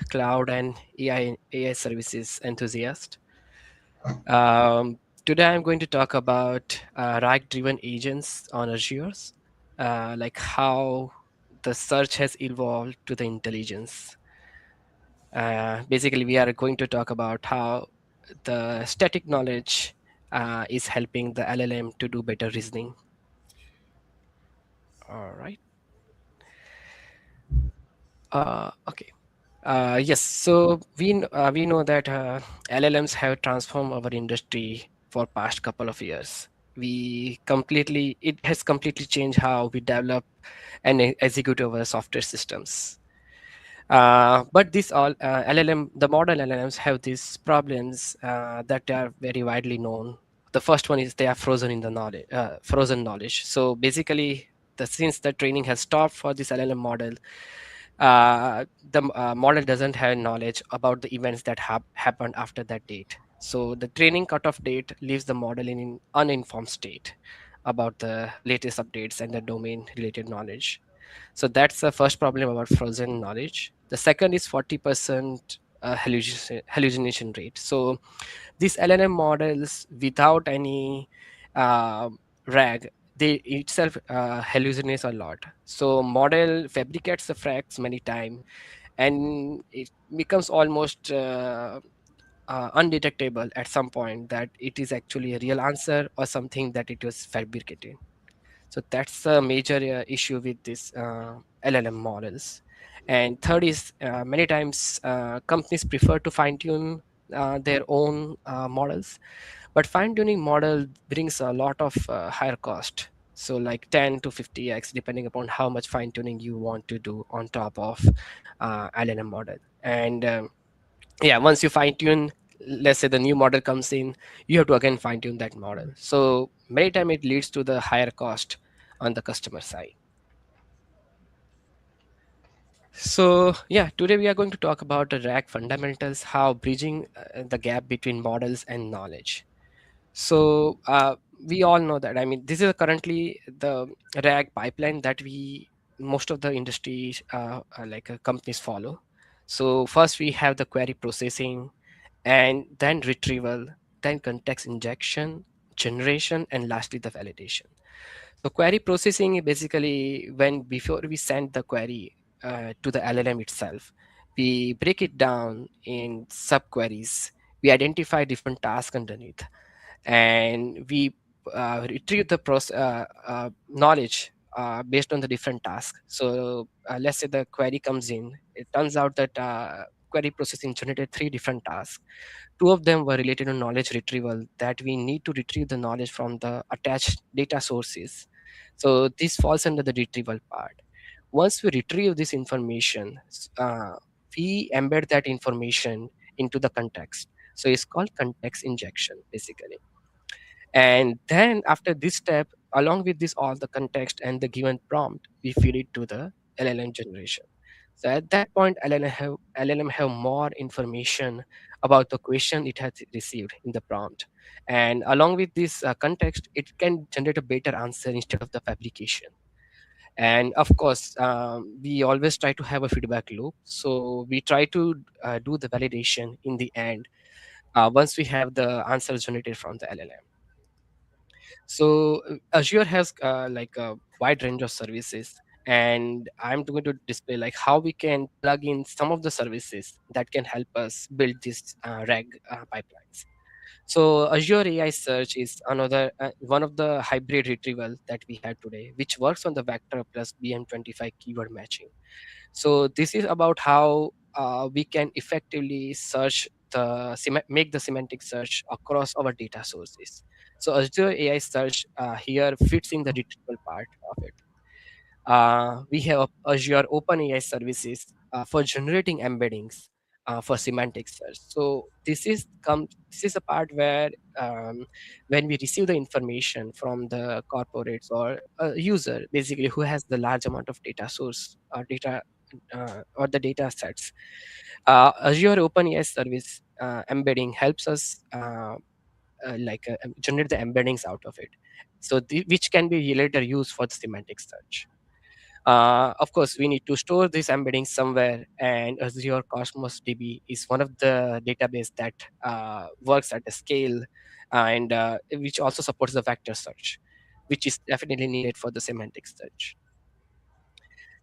cloud and AI services enthusiast. Today I'm going to talk about RAG-driven agents on Azure, like how the search has evolved to the intelligence. Basically, we are going to talk about how the static knowledge is helping the LLM to do better reasoning. All right. Okay. Yes. So we know that LLMs have transformed our industry for past couple of years. It has completely changed how we develop and execute our software systems. But this all the modern LLMs have these problems that are very widely known. The first one is they are frozen in the knowledge, frozen knowledge. So basically, since the training has stopped for this LLM model, the model doesn't have knowledge about the events that have happened after that date. So the training cutoff date leaves the model in an uninformed state about the latest updates and the domain related knowledge. So that's the first problem about frozen knowledge. The second is 40% hallucination rate. So these LLM models without any RAG, they itself hallucinates a lot. So model fabricates the facts many times and it becomes almost undetectable at some point that it is actually a real answer or something that it was fabricated. So that's a major issue with this LLM models. And third is many times companies prefer to fine tune their own models, but fine tuning model brings a lot of higher cost. So like 10 to 50x, depending upon how much fine tuning you want to do on top of LLM model. And yeah, once you fine tune, let's say the new model comes in, you have to again fine tune that model. So many times it leads to the higher cost on the customer side. So yeah, today we are going to talk about the RAG fundamentals, how bridging the gap between models and knowledge. So we all know that. I mean, this is currently the RAG pipeline that most of the industries companies follow. So first we have the query processing, and then retrieval, then context injection, generation, and lastly the validation. So query processing is basically when before we send the query to the LLM itself, we break it down in subqueries. We identify different tasks underneath, and we retrieve the knowledge based on the different tasks. So let's say the query comes in. It turns out that query processing generated 3 different tasks. 2 of them were related to knowledge retrieval, that we need to retrieve the knowledge from the attached data sources. So this falls under the retrieval part. Once we retrieve this information, we embed that information into the context. So it's called context injection, basically. And then after this step, along with this all the context and the given prompt, we feed it to the LLM generation. So at that point, LLM have more information about the question it has received in the prompt. And along with this context, it can generate a better answer instead of the fabrication. And of course, we always try to have a feedback loop. So we try to do the validation in the end once we have the answer generated from the LLM. So Azure has like a wide range of services, and I'm going to display like how we can plug in some of the services that can help us build these RAG pipelines. So Azure AI Search is another one of the hybrid retrieval that we have today, which works on the vector plus BM25 keyword matching. So this is about how we can effectively search make the semantic search across our data sources. So Azure AI Search here fits in the retrieval part of it. We have Azure OpenAI services for generating embeddings for semantic search. So this is a part where when we receive the information from the corporates or a user, basically who has the large amount of data source or data or the data sets, Azure OpenAI service embedding helps us generate the embeddings out of it. So which can be later used for the semantic search. Of course, we need to store this embedding somewhere, and Azure Cosmos DB is one of the database that works at a scale, and which also supports the vector search, which is definitely needed for the semantic search.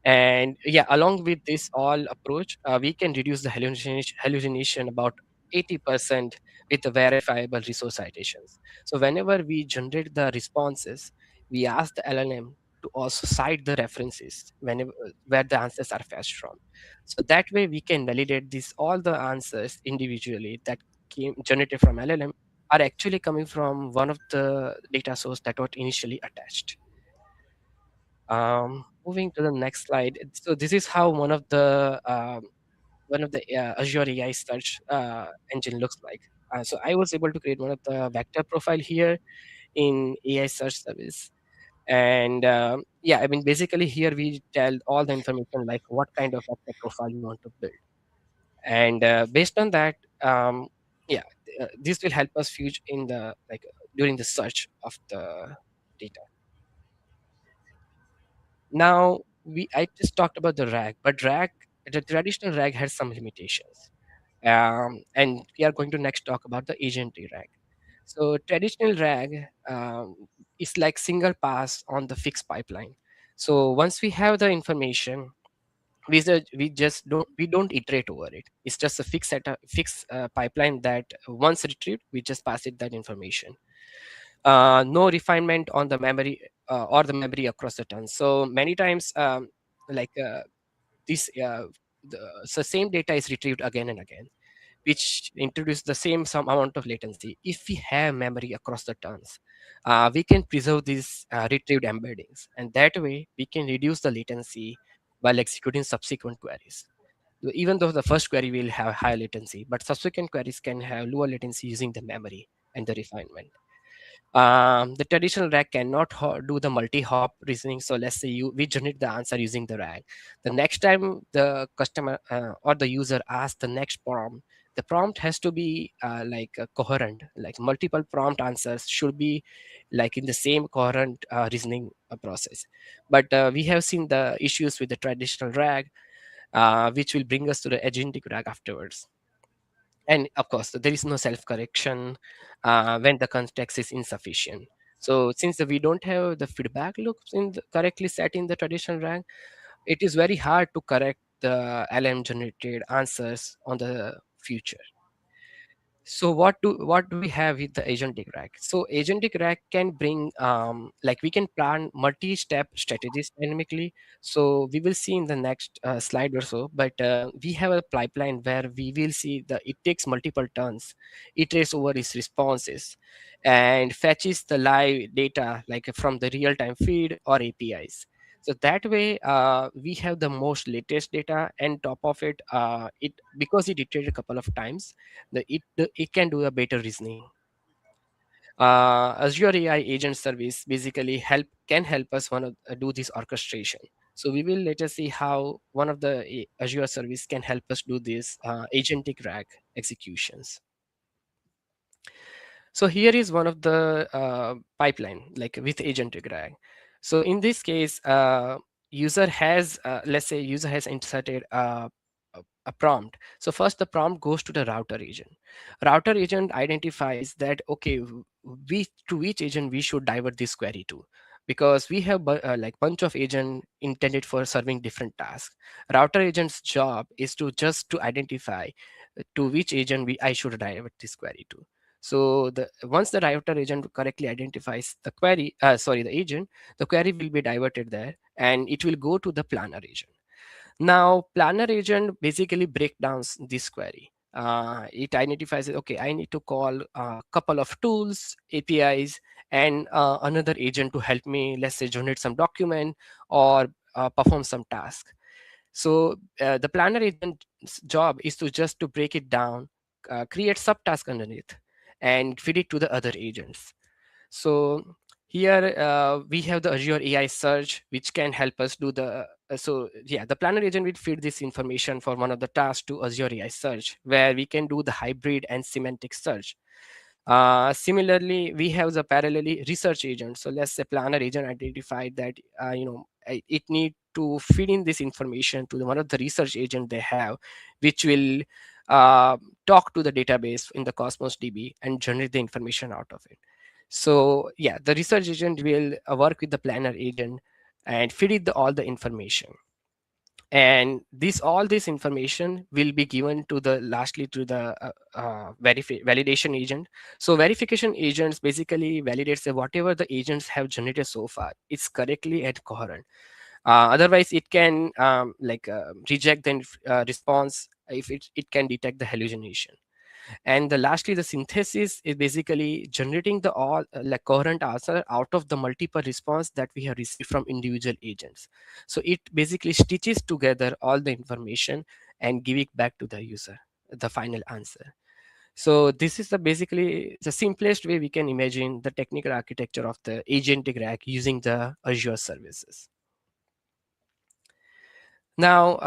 And yeah, along with this all approach, we can reduce the hallucination about 80% with the verifiable resource citations. So whenever we generate the responses, we ask the LLM to also cite the references where the answers are fetched from. So that way we can validate all the answers individually that came generated from LLM are actually coming from one of the data source that was initially attached. Moving to the next slide. So this is how one of the Azure AI search engine looks like. So I was able to create one of the vector profile here in AI search service. And yeah, I mean, basically here we tell all the information like what kind of vector profile you want to build. And based on that, yeah, this will help us fuse in the during the search of the data. Now, I just talked about the RAG, but the traditional RAG has some limitations. And we are going to next talk about the agentic RAG. So traditional RAG is like single pass on the fixed pipeline. So once we have the information, we don't iterate over it. It's just a fixed pipeline that once retrieved, we just pass it that information. No refinement on the memory or the memory across the ton. So many times, like the same data is retrieved again and again, which introduce the same some amount of latency. If we have memory across the turns, we can preserve these retrieved embeddings, and that way we can reduce the latency while executing subsequent queries. Even though the first query will have high latency, but subsequent queries can have lower latency using the memory and the refinement. The traditional RAG cannot do the multi-hop reasoning. So let's say we generate the answer using the RAG. The next time the customer or the user asks the next prompt, the prompt has to be coherent. Like multiple prompt answers should be like in the same coherent reasoning process. But we have seen the issues with the traditional RAG, which will bring us to the agentic RAG afterwards. And of course, there is no self-correction when the context is insufficient. So since we don't have the feedback loops correctly set in the traditional RAG, it is very hard to correct the LM generated answers on the future. So what do we have with the agentic RAG? So agentic RAG can bring like we can plan multi-step strategies dynamically. So we will see in the next slide or so, but we have a pipeline where we will see that it takes multiple turns, iterates over its responses, and fetches the live data like from the real-time feed or APIs. So that way, we have the most latest data, and top of it, it because it iterated a couple of times, it can do a better reasoning. Azure AI agent service basically can help us do this orchestration. So we will later see how one of the Azure service can help us do this agentic RAG executions. So here is one of the pipeline like with agentic RAG. So in this case, user has let's say user has inserted a prompt. So first the prompt goes to the router agent. Router agent identifies that okay, to which agent we should divert this query to, because we have like bunch of agent intended for serving different tasks. Router agent's job is to identify to which agent I should divert this query to. So once the router agent correctly identifies the the agent, the query will be diverted there and it will go to the planner agent. Now, planner agent basically break down this query. It identifies, okay, I need to call a couple of tools, APIs, and another agent to help me, let's say, generate some document or perform some task. So the planner agent's job is to break it down, create subtask underneath, and feed it to the other agents. So here we have the Azure AI search, which can help us do the the planner agent will feed this information for one of the tasks to Azure AI search, where we can do the hybrid and semantic search. Similarly, we have the parallelly research agent. So let's say planner agent identified that it need to feed in this information to one of the research agent they have, which will talk to the database in the Cosmos DB and generate the information out of it. So yeah, the research agent will work with the planner agent and feed it all the information. And all this information will be given to lastly to the validation agent. So verification agents basically validates that whatever the agents have generated so far, it's correctly and coherent. Otherwise, it can reject the response if it can detect the hallucination. And lastly, the synthesis is basically generating the all coherent answer out of the multiple response that we have received from individual agents. So it basically stitches together all the information and give it back to the user, the final answer. So this is basically the simplest way we can imagine the technical architecture of the agentic RAG using the Azure services. Now,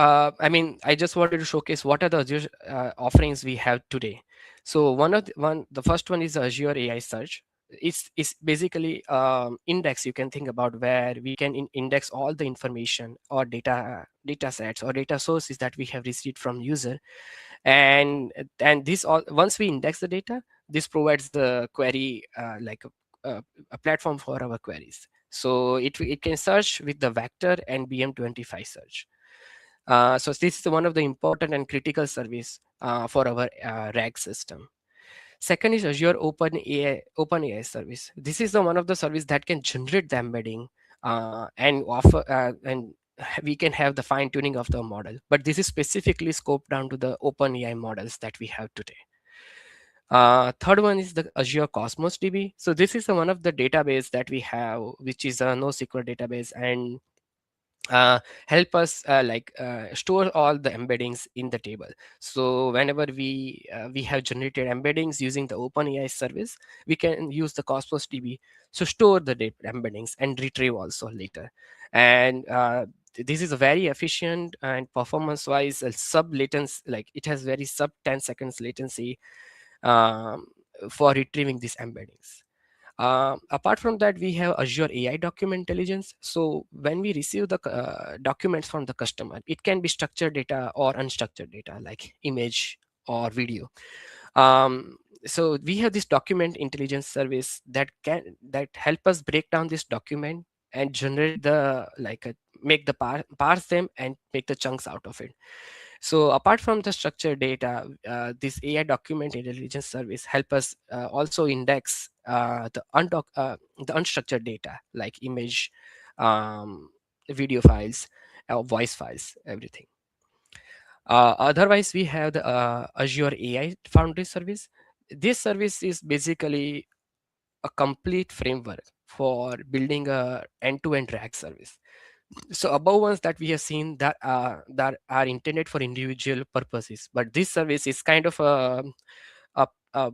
I just wanted to showcase what are the Azure offerings we have today. So the first one is Azure AI Search. It's basically index you can think about, where we can index all the information or data sets or data sources that we have received from user, and this all once we index the data, this provides the query a platform for our queries. So it can search with the vector and BM25 search. So this is one of the important and critical service for our RAG system. Second is Azure OpenAI service. This is one of the service that can generate the embedding and offer and we can have the fine tuning of the model, but this is specifically scoped down to the OpenAI models that we have today. Third one is the Azure Cosmos DB. So this is one of the database that we have, which is a NoSQL database, and help us store all the embeddings in the table. So whenever we have generated embeddings using the OpenAI service, we can use the Cosmos DB to store the data embeddings and retrieve also later. And this is a very efficient and performance wise sub latency, like it has very sub 10 seconds latency um, for retrieving these embeddings. Apart from that, we have Azure AI Document Intelligence. So when we receive the documents from the customer, it can be structured data or unstructured data like image or video. So we have this document intelligence service that help us break down this document and generate the make the parse them and make the chunks out of it. So apart from the structured data, this AI document intelligence service help us also index the unstructured data like image, video files, voice files, everything. Otherwise, we have the Azure AI Foundry service. This service is basically a complete framework for building a end-to-end RAG service. So above ones that we have seen that are intended for individual purposes, but this service is kind of a, a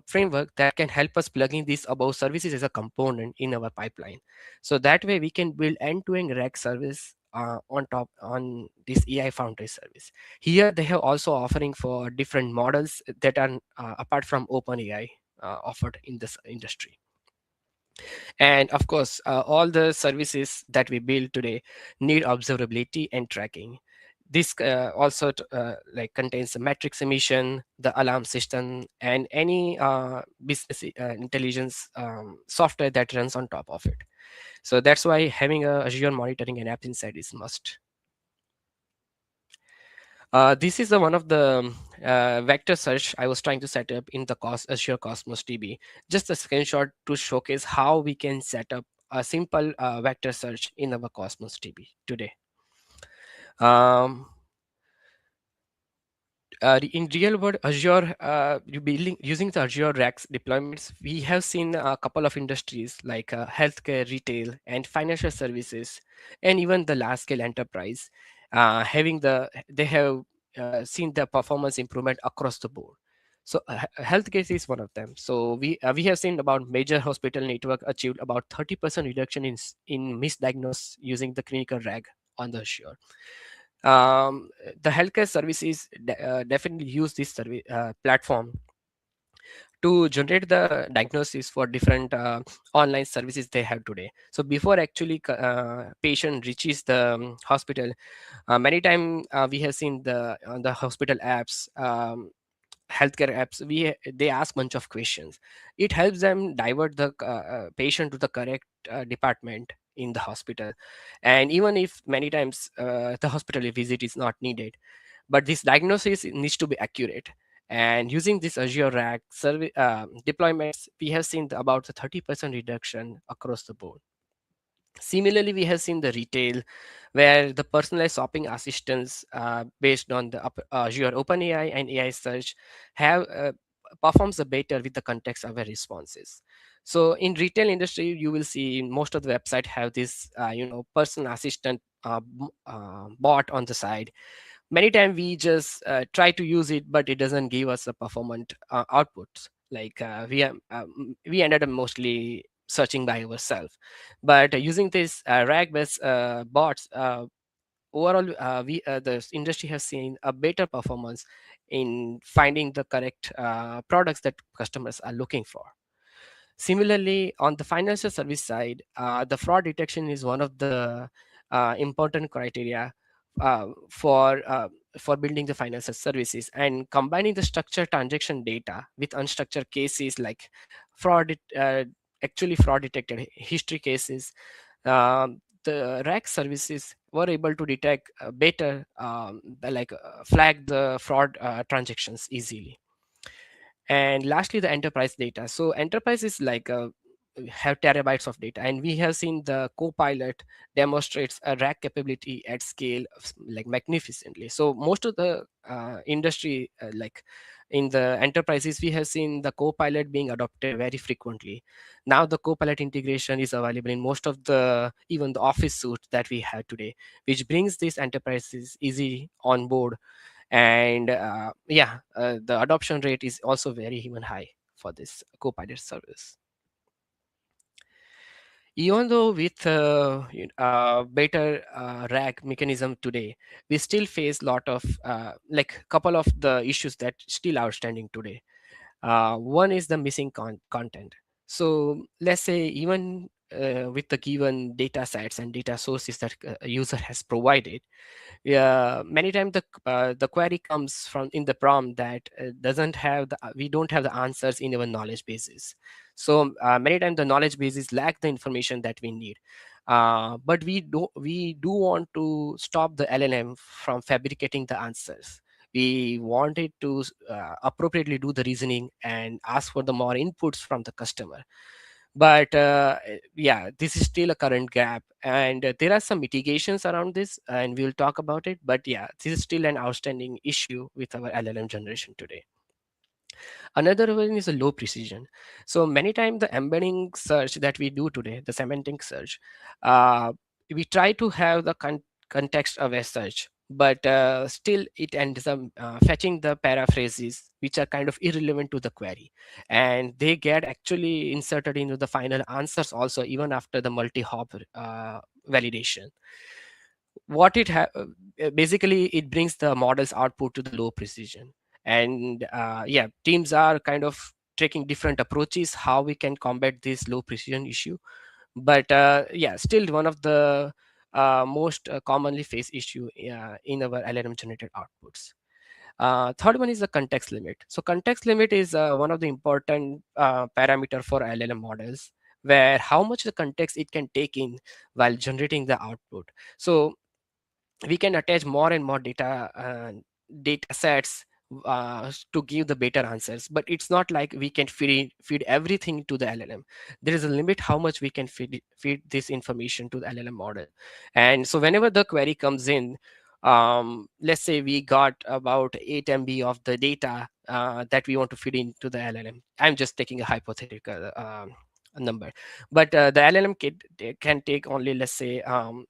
framework that can help us plug in these above services as a component in our pipeline. So that way we can build end-to-end RAG service on this AI Foundry service. Here they have also offering for different models that are apart from OpenAI offered in this industry. And of course, all the services that we build today need observability and tracking. This also contains the metrics emission, the alarm system, and any business intelligence software that runs on top of it. So that's why having a Azure monitoring and apps inside is must. This is one of the vector search I was trying to set up in the Azure Cosmos DB. Just a screenshot to showcase how we can set up a simple vector search in our Cosmos DB today. In real world Azure, using the Azure RACs deployments, we have seen a couple of industries like healthcare, retail, and financial services, and even the large scale enterprise they have seen the performance improvement across the board. So healthcare is one of them. So we have seen about major hospital network achieved about 30% reduction in misdiagnosed using the clinical RAG on the Azure. The healthcare services definitely use this platform to generate the diagnosis for different online services they have today. So before actually patient reaches the hospital, many times we have seen on the hospital apps, healthcare apps, they ask bunch of questions. It helps them divert the patient to the correct department in the hospital, and even if many times the hospital visit is not needed, but this diagnosis needs to be accurate. And using this Azure RAG deployments, we have seen about a 30% reduction across the board. Similarly, we have seen the retail, where the personalized shopping assistants based on the Azure OpenAI and AI search have performs better with the context-aware responses. So in retail industry, you will see most of the website have this personal assistant bot on the side. Many times we just try to use it, but it doesn't give us a performant outputs. Like we ended up mostly searching by ourselves, but using this RAG based bots, overall the industry has seen a better performance in finding the correct products that customers are looking for. Similarly, on the financial service side, the fraud detection is one of the important criteria for building the financial services, and combining the structured transaction data with unstructured cases like fraud detected history cases. The RAG services were able to detect better, flag the fraud transactions easily. And lastly, the enterprise data. So enterprise is like have terabytes of data, and we have seen the Copilot demonstrates a rack capability at scale like magnificently. So most of the industry like in the enterprises, we have seen the Copilot being adopted very frequently. Now the Copilot integration is available in most of the even the office suite that we have today, which brings these enterprises easy on board. And the adoption rate is also very even high for this Copilot service. Even though with better RAG mechanism today, we still face lot of like couple of the issues that still outstanding today. One is the missing content. So let's say even with the given data sets and data sources that a user has provided, many times the query comes from in the prompt that doesn't have the we don't have the answers in our knowledge bases. So many times the knowledge bases lack the information that we need. But we do want to stop the LLM from fabricating the answers. We want it to appropriately do the reasoning and ask for the more inputs from the customer. But yeah, this is still a current gap, and there are some mitigations around this, and we'll talk about it. But yeah, this is still an outstanding issue with our LLM generation today. Another one is a low precision. So many times the embedding search that we do today, the semantic search, we try to have the context aware search, but still it ends up fetching the paraphrases which are kind of irrelevant to the query, and they get actually inserted into the final answers also even after the multi-hop validation. What basically it brings the model's output to the low precision. And yeah, teams are kind of taking different approaches how we can combat this low precision issue. But yeah, still one of the most commonly faced issue in our LLM generated outputs. Third one is the context limit. So context limit is one of the important parameter for LLM models, where how much the context it can take in while generating the output. So we can attach more and more data sets to give the better answers, but it's not like we can feed everything to the LLM. There is a limit how much we can feed this information to the LLM model. And so whenever the query comes in, let's say we got about 8 MB of the data that we want to feed into the LLM. I'm just taking a hypothetical number, but the LLM can take only, let's say,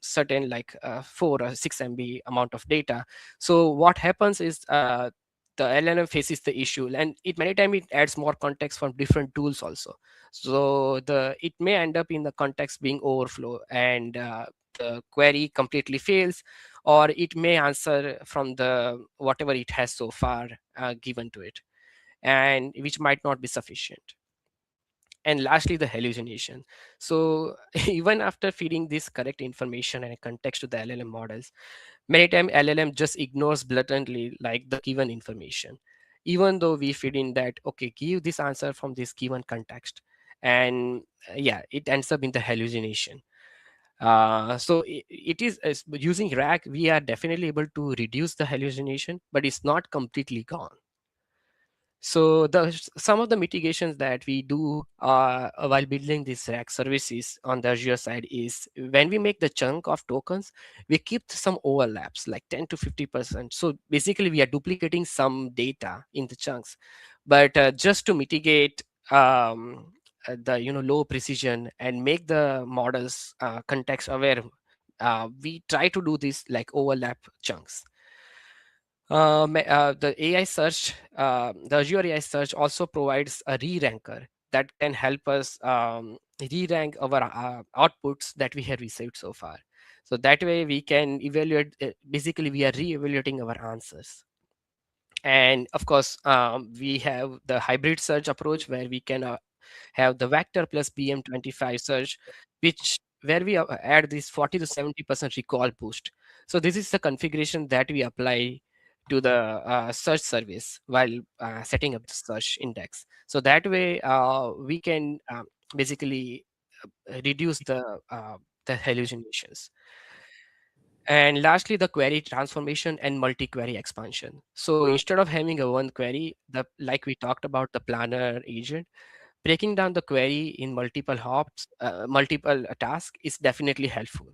certain like 4 or 6 MB amount of data. So what happens is the LLM faces the issue, and it many times it adds more context from different tools also. So it may end up in the context being overflow, and the query completely fails, or it may answer from the whatever it has so far given to it, and which might not be sufficient. And lastly, the hallucination. So even after feeding this correct information and context to the LLM models, many times LLM just ignores blatantly like the given information, even though we feed in that, okay, give this answer from this given context. And yeah, it ends up in the hallucination. So it is using RAG, we are definitely able to reduce the hallucination, but it's not completely gone. So some of the mitigations that we do while building these rack services on the Azure side is when we make the chunk of tokens, we keep some overlaps like 10 to 50%. So basically we are duplicating some data in the chunks, but just to mitigate the low precision and make the models context aware, we try to do this like overlap chunks. The AI search, the Azure AI search also provides a re-ranker that can help us re-rank our outputs that we have received so far. So that way we can evaluate, basically we are re-evaluating our answers. And of course, we have the hybrid search approach where we can have the vector plus BM25 search, which where we add this 40 to 70% recall boost. So this is the configuration that we apply to the search service while setting up the search index. So that way we can basically reduce the hallucinations. And lastly, the query transformation and multi-query expansion. So instead of having a one query, like we talked about the planner agent, breaking down the query in multiple hops, multiple tasks is definitely helpful.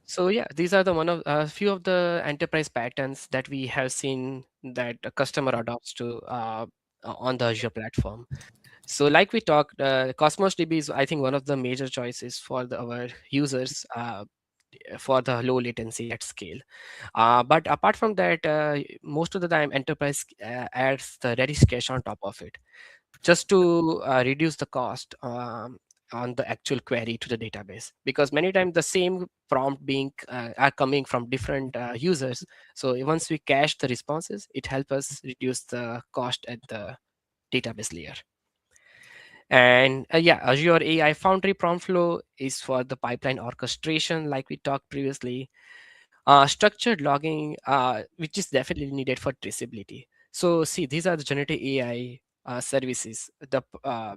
So yeah, these are the one of few of the enterprise patterns that we have seen that a customer adopts to on the Azure platform. So like we talked, Cosmos DB is I think one of the major choices for our users for the low latency at scale. But apart from that, most of the time enterprise adds the Redis cache on top of it, just to reduce the cost on the actual query to the database, because many times the same prompt being are coming from different users. So once we cache the responses, it helps us reduce the cost at the database layer. And yeah, Azure AI Foundry prompt flow is for the pipeline orchestration, like we talked previously. Structured logging, which is definitely needed for traceability. So see, these are the generative AI services. The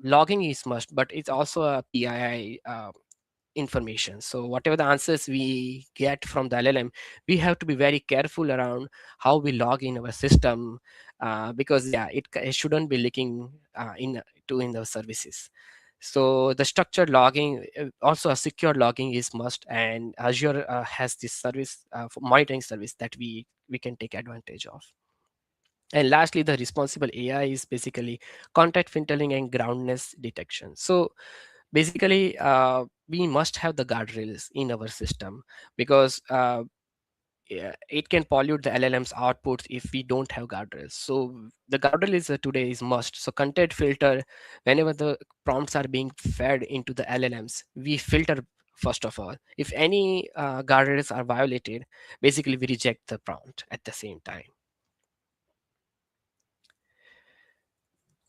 logging is must, but it's also a PII information. So whatever the answers we get from the LLM, we have to be very careful around how we log in our system, because yeah, it shouldn't be leaking in the services. So the structured logging, also a secure logging is must, and Azure has this service for monitoring service that we can take advantage of. And lastly, the responsible AI is basically contact filtering and groundness detection. So basically, we must have the guardrails in our system, because yeah, it can pollute the LLM's outputs if we don't have guardrails. So the guardrail is today is must. So content filter, whenever the prompts are being fed into the LLMs, we filter first of all. If any guardrails are violated, basically we reject the prompt at the same time.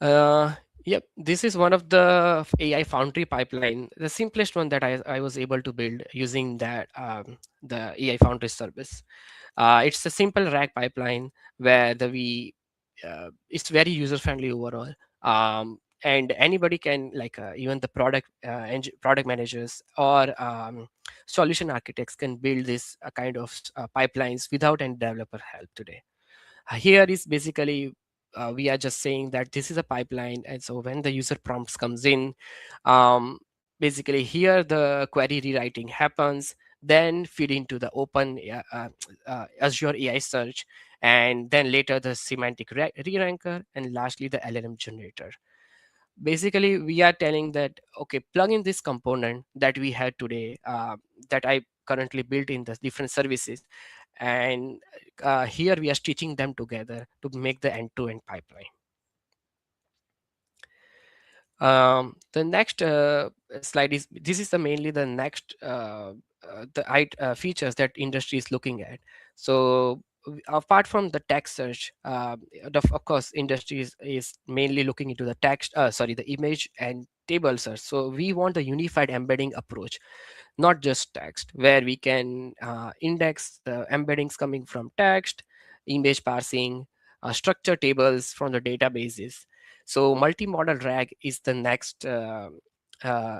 Uh, yep, this is one of the AI Foundry pipeline, the simplest one that I was able to build using that the AI Foundry service. It's a simple RAG pipeline where it's very user friendly overall. And anybody can, like even the product managers or solution architects can build this kind of pipelines without any developer help today. Here is basically we are just saying that this is a pipeline, and so when the user prompts comes in, um, basically here the query rewriting happens, then feed into the open Azure AI search, and then later the semantic re-ranker, and lastly the LLM generator. Basically we are telling that, okay, plug in this component that we had today, that I currently built in the different services, and here we are stitching them together to make the end-to-end pipeline. The next slide is, this is the mainly the next features that industry is looking at. So apart from the text search, of course industry is mainly looking into the text, sorry, the image and table search. So we want a unified embedding approach, not just text, where we can index the embeddings coming from text, image parsing, structure tables from the databases. So multi-model RAG is the next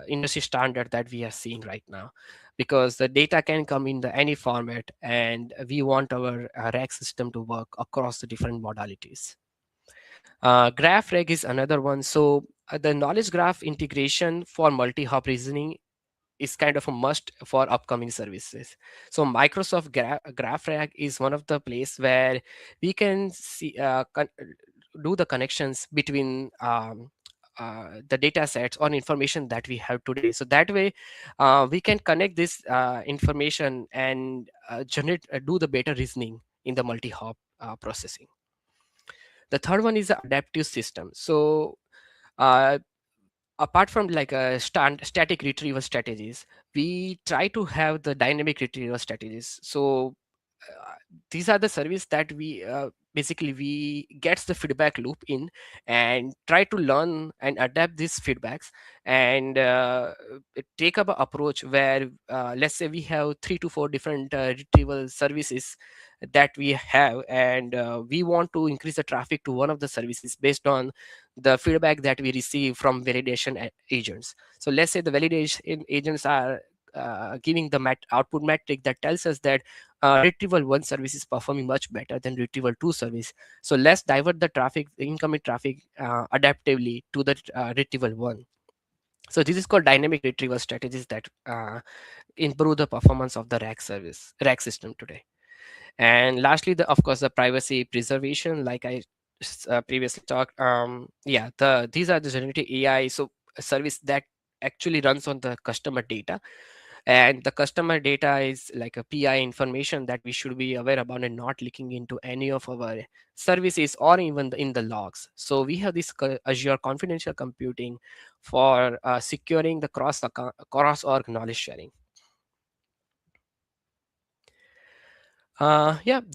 industry standard that we are seeing right now, because the data can come in any format, and we want our RAG system to work across the different modalities. Graph RAG is another one. So the knowledge graph integration for multi-hop reasoning is kind of a must for upcoming services. So Microsoft Graph RAG is one of the place where we can see do the connections between the data sets or information that we have today. So that way we can connect this information and do the better reasoning in the multi-hop processing. The third one is the adaptive system. So uh, apart from like static retrieval strategies, we try to have the dynamic retrieval strategies. So uh, these are the service that we basically we gets the feedback loop in and try to learn and adapt these feedbacks, and take up an approach where let's say we have 3 to 4 different retrieval services that we have, and we want to increase the traffic to one of the services based on the feedback that we receive from validation agents. So let's say the validation agents are giving the output metric that tells us that retrieval 1 service is performing much better than retrieval 2 service. So let's divert the traffic, the incoming traffic, adaptively to the retrieval 1. So this is called dynamic retrieval strategies that improve the performance of the rack system today. And lastly, of course, the privacy preservation, like I previously talked. These are the generative AI, so a service that actually runs on the customer data, and the customer data is like a PI information that we should be aware about and not leaking into any of our services or even in the logs. So we have this Azure confidential computing for securing the cross-org knowledge sharing.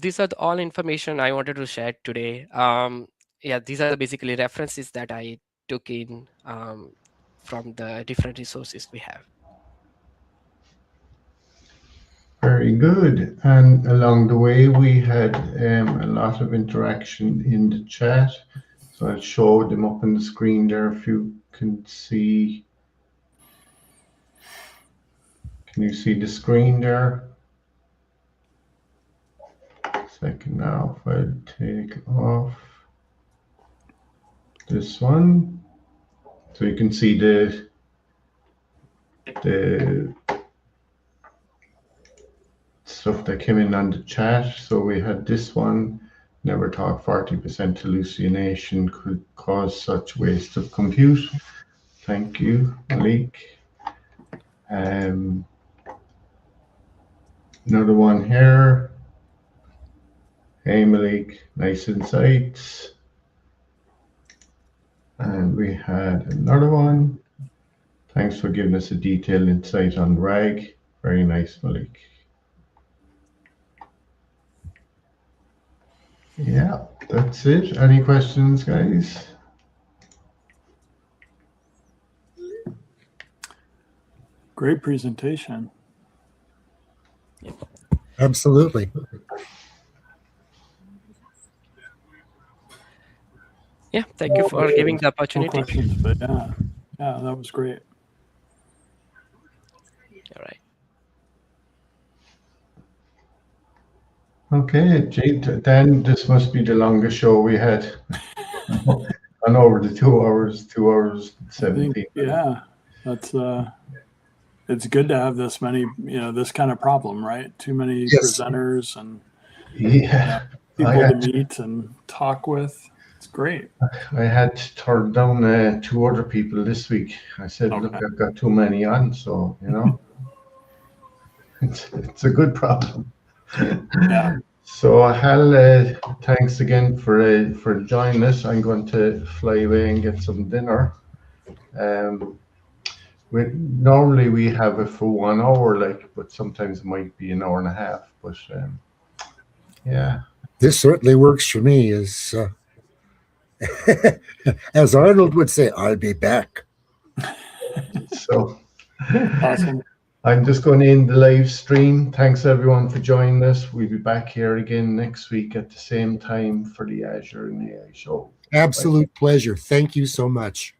These are all information I wanted to share today. These are basically references that I took in from the different resources we have. Very good. And along the way, we had a lot of interaction in the chat. So I'll show them up on the screen there if you can see. Can you see the screen there? Second now, if I take off this one. So you can see the stuff that came in on the chat. So we had this one, never thought 40% hallucination could cause such waste of compute. Thank you, Malik. Another one here. Hey Malik, nice insights. And we had another one. Thanks for giving us a detailed insight on RAG. Very nice, Malik. Yeah, that's it. Any questions, guys? Great presentation. Absolutely. Yeah, thank you for giving the opportunity. No questions, but yeah, that was great. All right. Okay, then this must be the longest show we had. On over the 2 hours, 2 hours, 17 minutes. Yeah, that's it's good to have this many, this kind of problem, right? Too many presenters and people to meet and talk with. It's great. I had to turn down 2 other people this week. I said, look, I've got too many on, so, it's a good problem. Yeah. So Hal, thanks again for joining us. I'm going to fly away and get some dinner. Normally we have it for 1 hour, but sometimes it might be an hour and a half. But yeah, this certainly works for me. As Arnold would say, I'll be back. So awesome. I'm just going to end the live stream. Thanks everyone for joining us. We'll be back here again next week at the same time for the Azure and AI show. Absolute pleasure. Thank you so much.